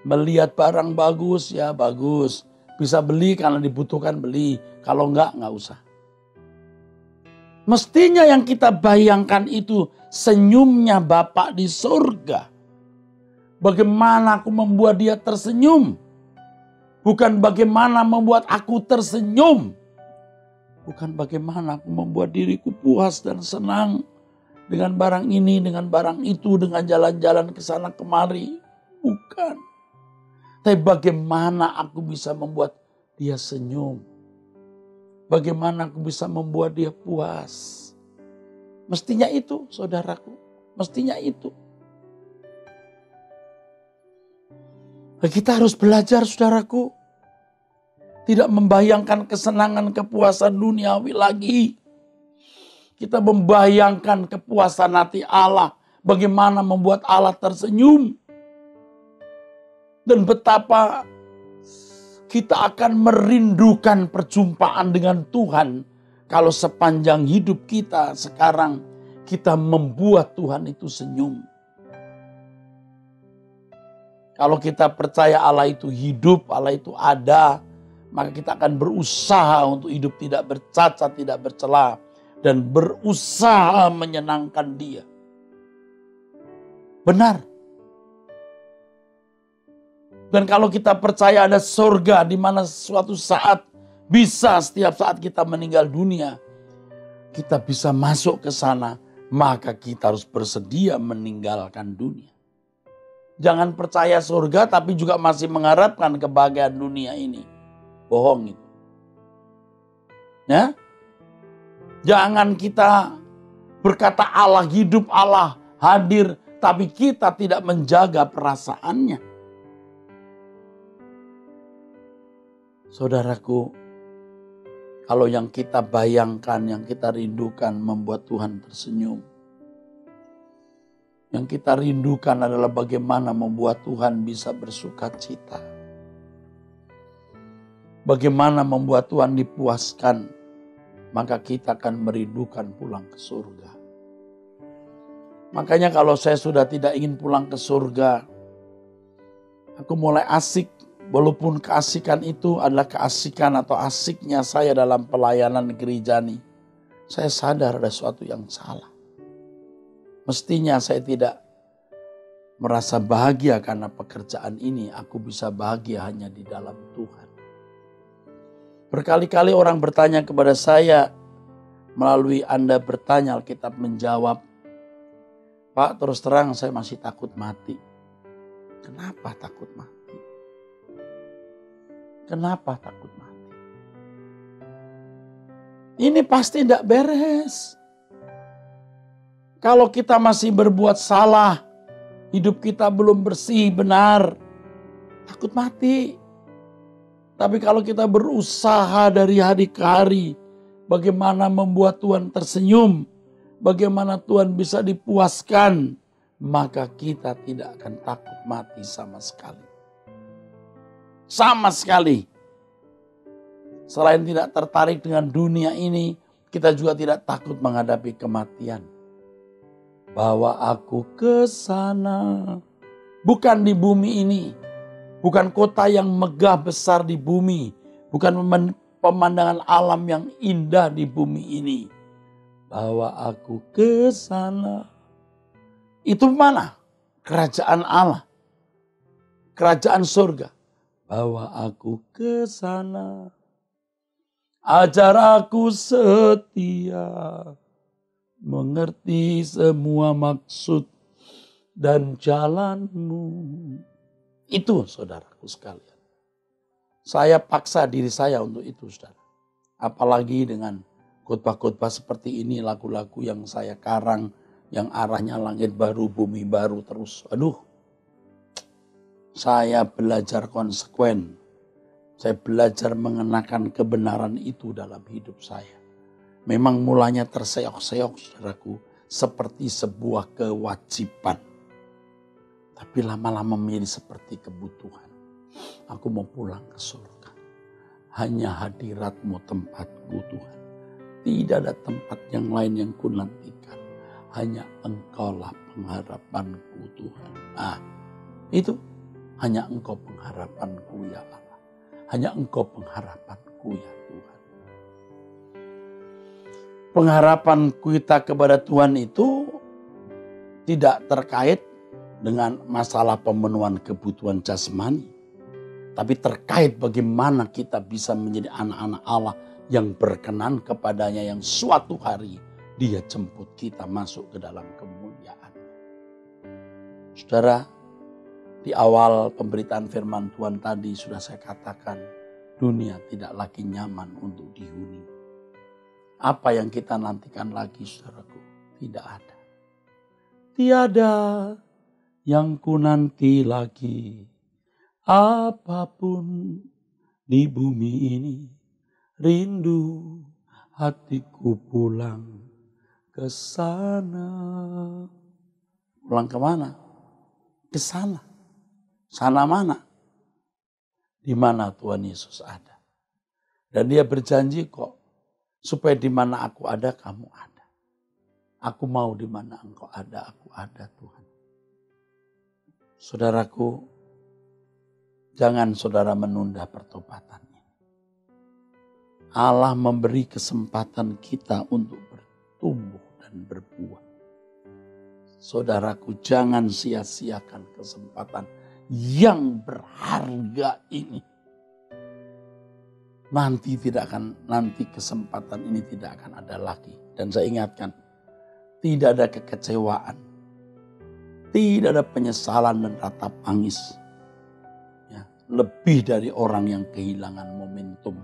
melihat barang bagus, ya bagus. Bisa beli karena dibutuhkan, beli. Kalau enggak usah. Mestinya yang kita bayangkan itu senyumnya Bapa di surga. Bagaimana aku membuat dia tersenyum. Bukan bagaimana membuat aku tersenyum. Bukan bagaimana aku membuat diriku puas dan senang. Dengan barang ini, dengan barang itu, dengan jalan-jalan ke sana kemari. Bukan. Tapi bagaimana aku bisa membuat dia senyum. Bagaimana aku bisa membuat dia puas. Mestinya itu, saudaraku. Mestinya itu. Kita harus belajar, saudaraku. Tidak membayangkan kesenangan, kepuasan duniawi lagi. Kita membayangkan kepuasan hati Allah. Bagaimana membuat Allah tersenyum. Dan betapa kita akan merindukan perjumpaan dengan Tuhan. Kalau sepanjang hidup kita sekarang kita membuat Tuhan itu senyum. Kalau kita percaya Allah itu hidup, Allah itu ada, maka kita akan berusaha untuk hidup tidak bercacat, tidak bercela, dan berusaha menyenangkan Dia. Benar. Dan kalau kita percaya ada surga di mana suatu saat bisa setiap saat kita meninggal dunia, kita bisa masuk ke sana, maka kita harus bersedia meninggalkan dunia. Jangan percaya surga tapi juga masih mengharapkan kebahagiaan dunia ini. Bohong itu. Ya? Jangan kita berkata Allah hidup, Allah hadir, tapi kita tidak menjaga perasaannya. Saudaraku, kalau yang kita bayangkan, yang kita rindukan membuat Tuhan tersenyum. Yang kita rindukan adalah bagaimana membuat Tuhan bisa bersuka cita. Bagaimana membuat Tuhan dipuaskan, maka kita akan merindukan pulang ke surga. Makanya kalau saya sudah tidak ingin pulang ke surga, aku mulai asik. Walaupun keasikan itu adalah keasikan atau asiknya saya dalam pelayanan gereja ini, saya sadar ada sesuatu yang salah. Mestinya saya tidak merasa bahagia karena pekerjaan ini. Aku bisa bahagia hanya di dalam Tuhan. Berkali-kali orang bertanya kepada saya, melalui Anda bertanya, Alkitab menjawab, Pak, terus terang saya masih takut mati. Kenapa takut mati? Kenapa takut mati? Ini pasti tidak beres. Kalau kita masih berbuat salah, hidup kita belum bersih, benar, takut mati. Tapi kalau kita berusaha dari hari ke hari, bagaimana membuat Tuhan tersenyum, bagaimana Tuhan bisa dipuaskan, maka kita tidak akan takut mati sama sekali. Sama sekali. Selain tidak tertarik dengan dunia ini, kita juga tidak takut menghadapi kematian. Bawa aku ke sana. Bukan di bumi ini. Bukan kota yang megah besar di bumi. Bukan pemandangan alam yang indah di bumi ini. Bawa aku ke sana. Itu mana? Kerajaan Allah. Kerajaan surga. Bawa aku ke sana. Ajar aku setia. Mengerti semua maksud dan jalanmu. Itu saudaraku sekalian. Saya paksa diri saya untuk itu, saudara. Apalagi dengan khotbah-khotbah seperti ini, lagu-lagu yang saya karang, yang arahnya langit baru, bumi baru terus. Aduh. Saya belajar konsekuen. Saya belajar mengenakan kebenaran itu dalam hidup saya. Memang mulanya terseok-seok saudaraku, seperti sebuah kewajiban. Tapi lama-lama menjadi seperti kebutuhan. Aku mau pulang ke surga. Hanya hadirat-Mu tempatku Tuhan. Tidak ada tempat yang lain yang ku nantikan. Hanya Engkaulah pengharapanku Tuhan. Itu hanya Engkau pengharapanku ya Allah. Hanya Engkau pengharapanku ya Tuhan. Pengharapan kita kepada Tuhan itu tidak terkait dengan masalah pemenuhan kebutuhan jasmani. Tapi terkait bagaimana kita bisa menjadi anak-anak Allah yang berkenan kepadanya, yang suatu hari Dia jemput kita masuk ke dalam kemuliaan. Saudara, di awal pemberitaan firman Tuhan tadi sudah saya katakan, dunia tidak lagi nyaman untuk dihuni. Apa yang kita nantikan lagi saudaraku? Tidak ada. Tiada yang ku nanti lagi, apapun di bumi ini. Rindu hatiku pulang ke sana. Pulang ke mana? Ke sana. Sana mana? Di mana Tuhan Yesus ada. Dan Dia berjanji kok, supaya di mana aku ada, kamu ada. Aku mau di mana Engkau ada, aku ada Tuhan. Saudaraku, jangan saudara menunda pertobatannya. Allah memberi kesempatan kita untuk bertumbuh dan berbuah. Saudaraku, jangan sia-siakan kesempatan yang berharga ini. Nanti kesempatan ini tidak akan ada lagi. Dan saya ingatkan, tidak ada kekecewaan, tidak ada penyesalan dan ratap tangis. Ya, lebih dari orang yang kehilangan momentum,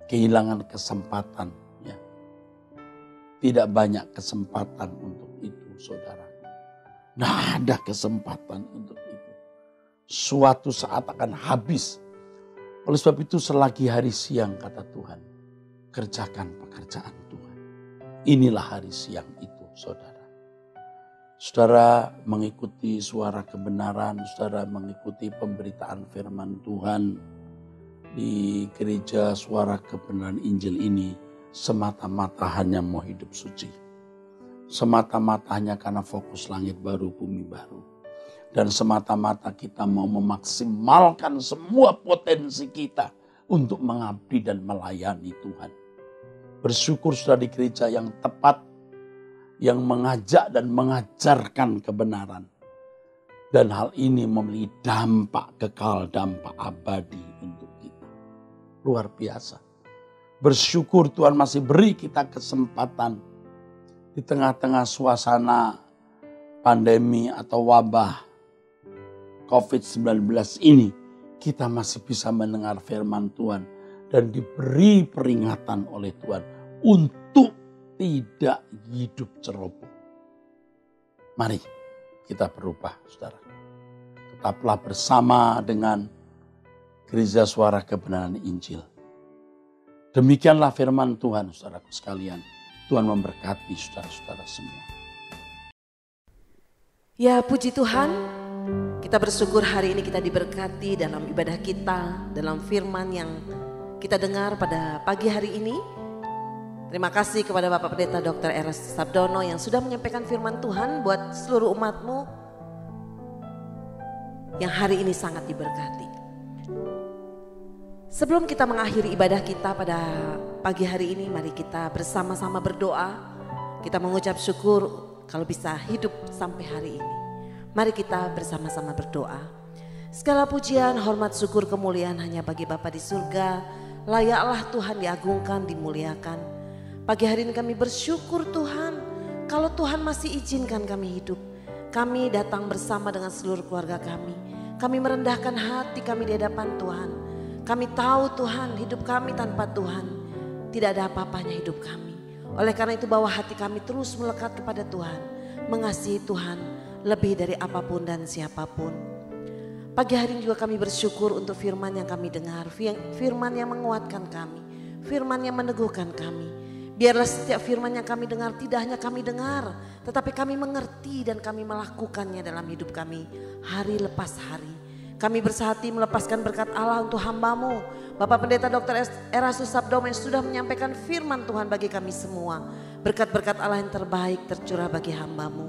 kehilangan kesempatan. Ya. Tidak banyak kesempatan untuk itu, saudara. Tidak ada kesempatan untuk itu. Suatu saat akan habis. Oleh sebab itu selagi hari siang kata Tuhan, kerjakan pekerjaan Tuhan. Inilah hari siang itu saudara. Saudara mengikuti suara kebenaran, saudara mengikuti pemberitaan firman Tuhan di gereja Suara Kebenaran Injil ini semata-mata hanya mau hidup suci. Semata-mata hanya karena fokus langit baru, bumi baru. Dan semata-mata kita mau memaksimalkan semua potensi kita untuk mengabdi dan melayani Tuhan. Bersyukur sudah di gereja yang tepat, yang mengajak dan mengajarkan kebenaran. Dan hal ini memiliki dampak kekal, dampak abadi untuk kita. Luar biasa. Bersyukur Tuhan masih beri kita kesempatan di tengah-tengah suasana pandemi atau wabah COVID-19 ini, kita masih bisa mendengar firman Tuhan dan diberi peringatan oleh Tuhan untuk tidak hidup ceroboh. Mari kita berubah, saudara. Tetaplah bersama dengan Gereja Suara Kebenaran Injil. Demikianlah firman Tuhan, saudaraku sekalian. Tuhan memberkati saudara-saudara semua. Ya, puji Tuhan. Kita bersyukur hari ini kita diberkati dalam ibadah kita, dalam firman yang kita dengar pada pagi hari ini. Terima kasih kepada Bapak Pendeta Dr. Eros Sabdono yang sudah menyampaikan firman Tuhan buat seluruh umatmu yang hari ini sangat diberkati. Sebelum kita mengakhiri ibadah kita pada pagi hari ini, mari kita bersama-sama berdoa. Kita mengucap syukur kalau bisa hidup sampai hari ini. Mari kita bersama-sama berdoa. Segala pujian, hormat, syukur, kemuliaan hanya bagi Bapa di surga. Layaklah Tuhan diagungkan, dimuliakan. Pagi hari ini kami bersyukur Tuhan, kalau Tuhan masih izinkan kami hidup. Kami datang bersama dengan seluruh keluarga kami. Kami merendahkan hati kami di hadapan Tuhan. Kami tahu Tuhan, hidup kami tanpa Tuhan tidak ada apa-apanya hidup kami. Oleh karena itu bawa hati kami terus melekat kepada Tuhan, mengasihi Tuhan lebih dari apapun dan siapapun. Pagi hari ini juga kami bersyukur untuk firman yang kami dengar, firman yang menguatkan kami, firman yang meneguhkan kami. Biarlah setiap firman yang kami dengar tidak hanya kami dengar, tetapi kami mengerti dan kami melakukannya dalam hidup kami hari lepas hari. Kami bersehati melepaskan berkat Allah untuk hamba-Mu, Bapak Pendeta Dr. Erastus Sabdono yang sudah menyampaikan firman Tuhan bagi kami semua. Berkat-berkat Allah yang terbaik tercurah bagi hamba-Mu.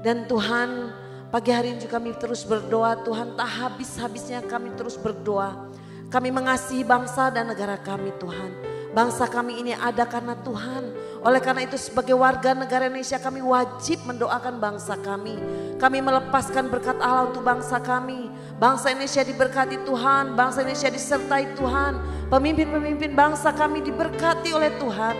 Dan Tuhan, pagi hari ini juga kami terus berdoa, Tuhan, tak habis-habisnya kami terus berdoa. Kami mengasihi bangsa dan negara kami, Tuhan. Bangsa kami ini ada karena Tuhan. Oleh karena itu sebagai warga negara Indonesia kami wajib mendoakan bangsa kami. Kami melepaskan berkat Allah untuk bangsa kami. Bangsa Indonesia diberkati Tuhan, bangsa Indonesia disertai Tuhan. Pemimpin-pemimpin bangsa kami diberkati oleh Tuhan.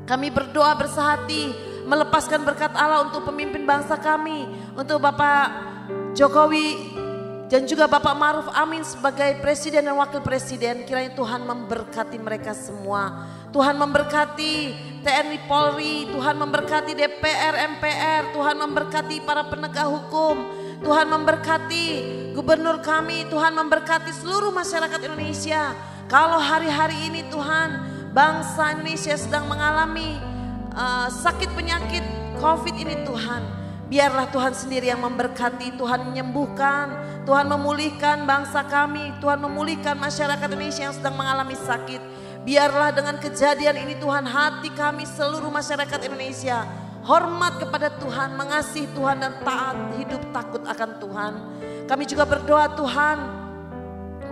Kami berdoa bersehati melepaskan berkat Allah untuk pemimpin bangsa kami. Untuk Bapak Jokowi dan juga Bapak Ma'ruf Amin sebagai presiden dan wakil presiden, kiranya Tuhan memberkati mereka semua. Tuhan memberkati TNI Polri, Tuhan memberkati DPR, MPR, Tuhan memberkati para penegak hukum, Tuhan memberkati gubernur kami, Tuhan memberkati seluruh masyarakat Indonesia. Kalau hari-hari ini Tuhan, bangsa Indonesia sedang mengalami sakit penyakit COVID ini Tuhan, biarlah Tuhan sendiri yang memberkati, Tuhan menyembuhkan, Tuhan memulihkan bangsa kami, Tuhan memulihkan masyarakat Indonesia yang sedang mengalami sakit. Biarlah dengan kejadian ini Tuhan, hati kami seluruh masyarakat Indonesia hormat kepada Tuhan, mengasihi Tuhan dan taat hidup takut akan Tuhan. Kami juga berdoa Tuhan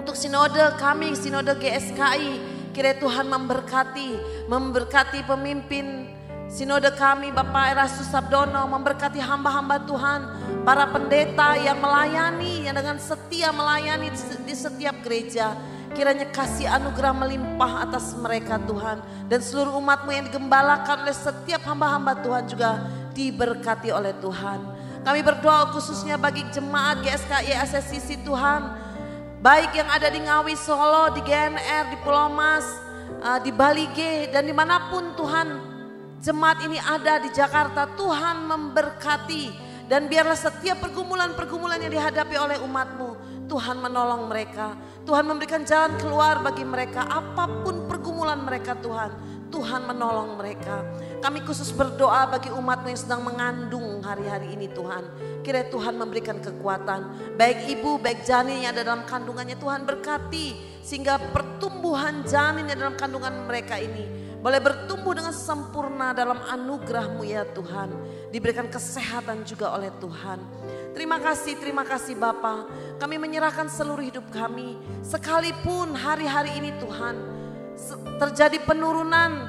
untuk sinode kami, sinode GSKI, kiranya Tuhan memberkati pemimpin sinode kami, Bapak Erastus Sabdono, memberkati hamba-hamba Tuhan, para pendeta yang melayani, yang dengan setia melayani di setiap gereja. Kiranya kasih anugerah melimpah atas mereka Tuhan. Dan seluruh umat-Mu yang digembalakan oleh setiap hamba-hamba Tuhan juga diberkati oleh Tuhan. Kami berdoa khususnya bagi jemaat GSKI ASSCC Tuhan. Baik yang ada di Ngawi, Solo, di GNR, di Pulau Mas, di Bali G, dan dimanapun Tuhan jemaat ini ada di Jakarta, Tuhan memberkati. Dan biarlah setiap pergumulan-pergumulan yang dihadapi oleh umat-Mu, Tuhan menolong mereka. Tuhan memberikan jalan keluar bagi mereka. Apapun pergumulan mereka Tuhan, Tuhan menolong mereka. Kami khusus berdoa bagi umat-Mu yang sedang mengandung hari-hari ini Tuhan. Kiranya Tuhan memberikan kekuatan. Baik ibu, baik janin yang ada dalam kandungannya Tuhan berkati. Sehingga pertumbuhan janin yang dalam kandungan mereka ini boleh bertumbuh dengan sempurna dalam anugerah-Mu ya Tuhan. Diberikan kesehatan juga oleh Tuhan. Terima kasih Bapa. Kami menyerahkan seluruh hidup kami. Sekalipun hari-hari ini Tuhan terjadi penurunan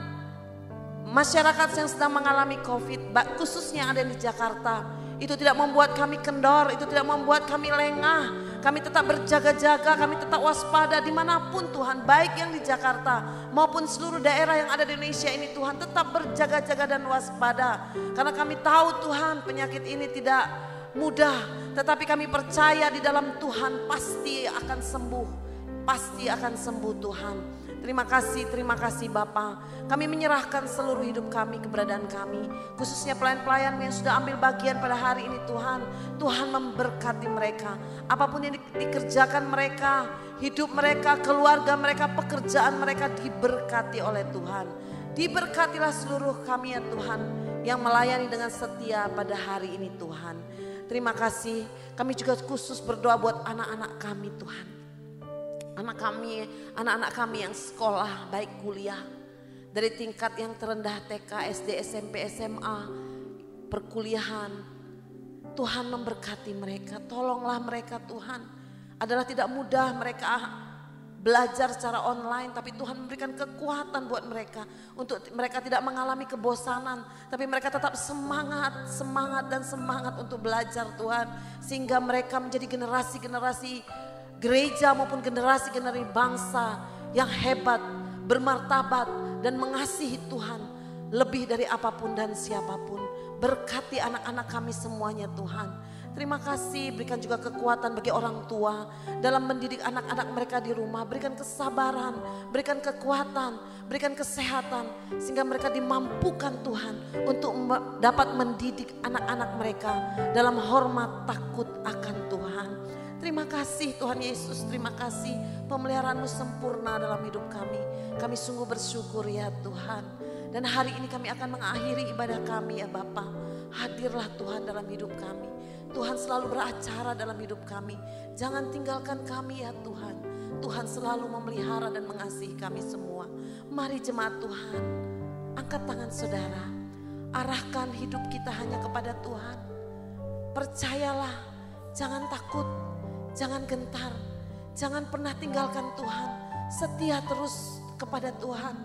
masyarakat yang sedang mengalami COVID, khususnya yang ada di Jakarta. Itu tidak membuat kami kendor, itu tidak membuat kami lengah. Kami tetap berjaga-jaga, kami tetap waspada dimanapun Tuhan. Baik yang di Jakarta maupun seluruh daerah yang ada di Indonesia ini Tuhan. Tetap berjaga-jaga dan waspada. Karena kami tahu Tuhan penyakit ini tidak mudah. Tetapi kami percaya di dalam Tuhan pasti akan sembuh. Pasti akan sembuh Tuhan. Terima kasih Bapa. Kami menyerahkan seluruh hidup kami, keberadaan kami. Khususnya pelayan-pelayan yang sudah ambil bagian pada hari ini Tuhan. Tuhan memberkati mereka. Apapun yang dikerjakan mereka, hidup mereka, keluarga mereka, pekerjaan mereka diberkati oleh Tuhan. Diberkatilah seluruh kami ya Tuhan yang melayani dengan setia pada hari ini Tuhan. Terima kasih. Kami juga khusus berdoa buat anak-anak kami Tuhan. Anak-anak kami yang sekolah baik kuliah dari tingkat yang terendah TK, SD, SMP, SMA, perkuliahan. Tuhan memberkati mereka, tolonglah mereka Tuhan. Adalah tidak mudah mereka belajar secara online, tapi Tuhan memberikan kekuatan buat mereka untuk mereka tidak mengalami kebosanan, tapi mereka tetap semangat untuk belajar Tuhan, sehingga mereka menjadi generasi-generasi gereja maupun generasi-generasi bangsa yang hebat, bermartabat dan mengasihi Tuhan lebih dari apapun dan siapapun. Berkati anak-anak kami semuanya Tuhan. Terima kasih, berikan juga kekuatan bagi orang tua dalam mendidik anak-anak mereka di rumah. Berikan kesabaran, berikan kekuatan, berikan kesehatan sehingga mereka dimampukan Tuhan untuk dapat mendidik anak-anak mereka dalam hormat takut akan Tuhan. Terima kasih Tuhan Yesus, terima kasih pemeliharaan-Mu sempurna dalam hidup kami. Kami sungguh bersyukur ya Tuhan. Dan hari ini kami akan mengakhiri ibadah kami ya Bapa. Hadirlah Tuhan dalam hidup kami. Tuhan selalu beracara dalam hidup kami. Jangan tinggalkan kami ya Tuhan. Tuhan selalu memelihara dan mengasihi kami semua. Mari jemaat Tuhan, angkat tangan saudara. Arahkan hidup kita hanya kepada Tuhan. Percayalah, jangan takut, jangan gentar. Jangan pernah tinggalkan Tuhan. Setia terus kepada Tuhan.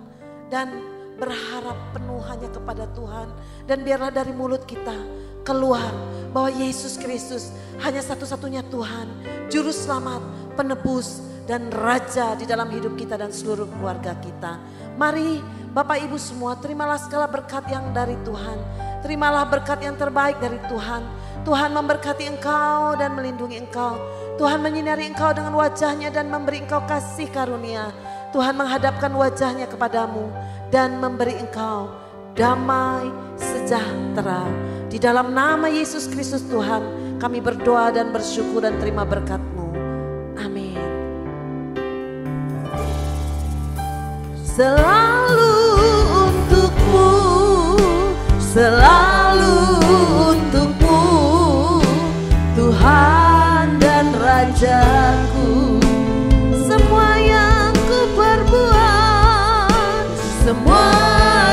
Dan berharap penuh hanya kepada Tuhan. Dan biarlah dari mulut kita keluar bahwa Yesus Kristus hanya satu-satunya Tuhan, Juru Selamat, Penebus, dan Raja di dalam hidup kita dan seluruh keluarga kita. Mari Bapak Ibu semua, terimalah segala berkat yang dari Tuhan. Terimalah berkat yang terbaik dari Tuhan. Tuhan memberkati engkau dan melindungi engkau. Tuhan menyinari engkau dengan wajahnya dan memberi engkau kasih karunia. Tuhan menghadapkan wajahnya kepadamu dan memberi engkau damai sejahtera. Di dalam nama Yesus Kristus Tuhan, kami berdoa dan bersyukur dan terima berkat-Mu. Amin. Selalu untukmu, selalu untukmu, Tuhan dan Rajaku. Semua yang ku perbuat, semua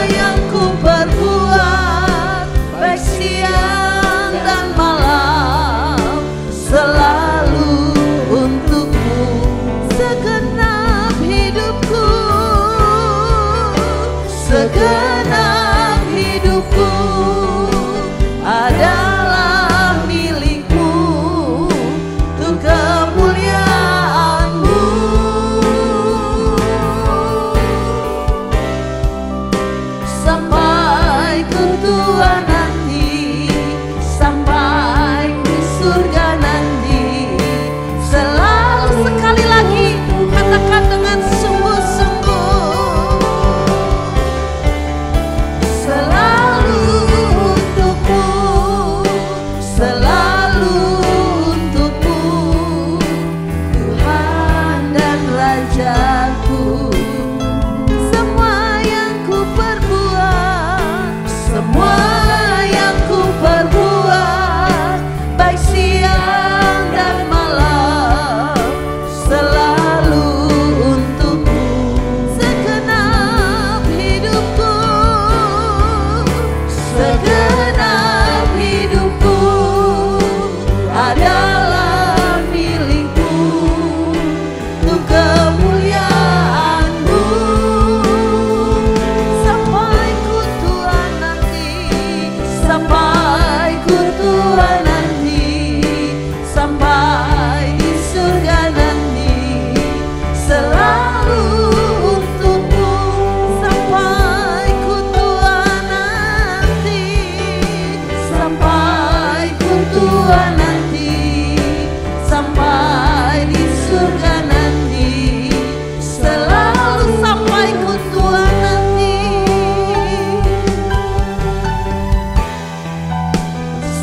yang ku perbuat, baik siang dan malam, selalu untukmu. Segenap hidupku, segenap hidupku adalah milikmu, untuk kemuliaan-Mu. Sampai ku tua nanti, sampai di surga nanti, selalu, sekali lagi katakan dengan sungguh-sungguh, selalu untukmu, selalu untukmu, Tuhan dan Rajaku. Semua yang ku perbuat, semua yang ku perbuat, baik siang dan malam, selalu untukmu. Segenap hidupku, segenap hidupku adalah milikmu, untuk kemuliaan-Mu. Sampai ku tua nanti, sampai ku tua nanti, sampai di surga nanti, selalu untukmu. Sampai ku tua nanti, sampai ku tua nanti, sampai di surga nanti, selalu sampai ku tua nanti,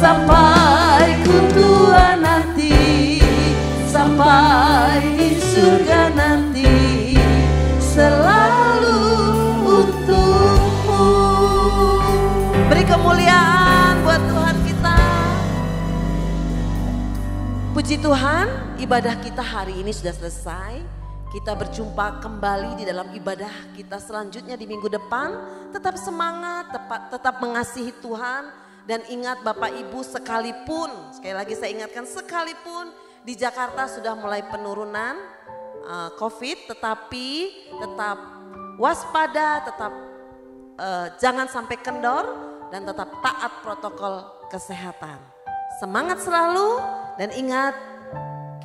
sampai ku tua nanti, sampai di surga nanti, selalu untukmu. Beri kemuliaan buat Tuhan kita. Puji Tuhan, ibadah kita hari ini sudah selesai. Kita berjumpa kembali di dalam ibadah kita selanjutnya di minggu depan. Tetap semangat, tetap mengasihi Tuhan. Dan ingat Bapak Ibu, sekalipun, sekali lagi saya ingatkan, sekalipun di Jakarta sudah mulai penurunan COVID, tetapi tetap waspada, tetap jangan sampai kendor, dan tetap taat protokol kesehatan. Semangat selalu, dan ingat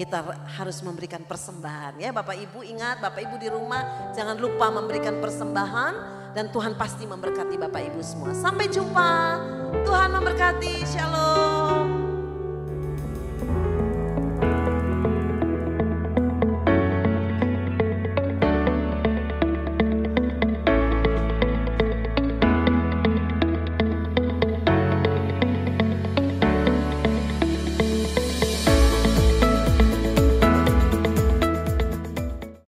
kita harus memberikan persembahan ya Bapak Ibu. Ingat Bapak Ibu di rumah jangan lupa memberikan persembahan, dan Tuhan pasti memberkati Bapak Ibu semua. Sampai jumpa, Tuhan memberkati, shalom.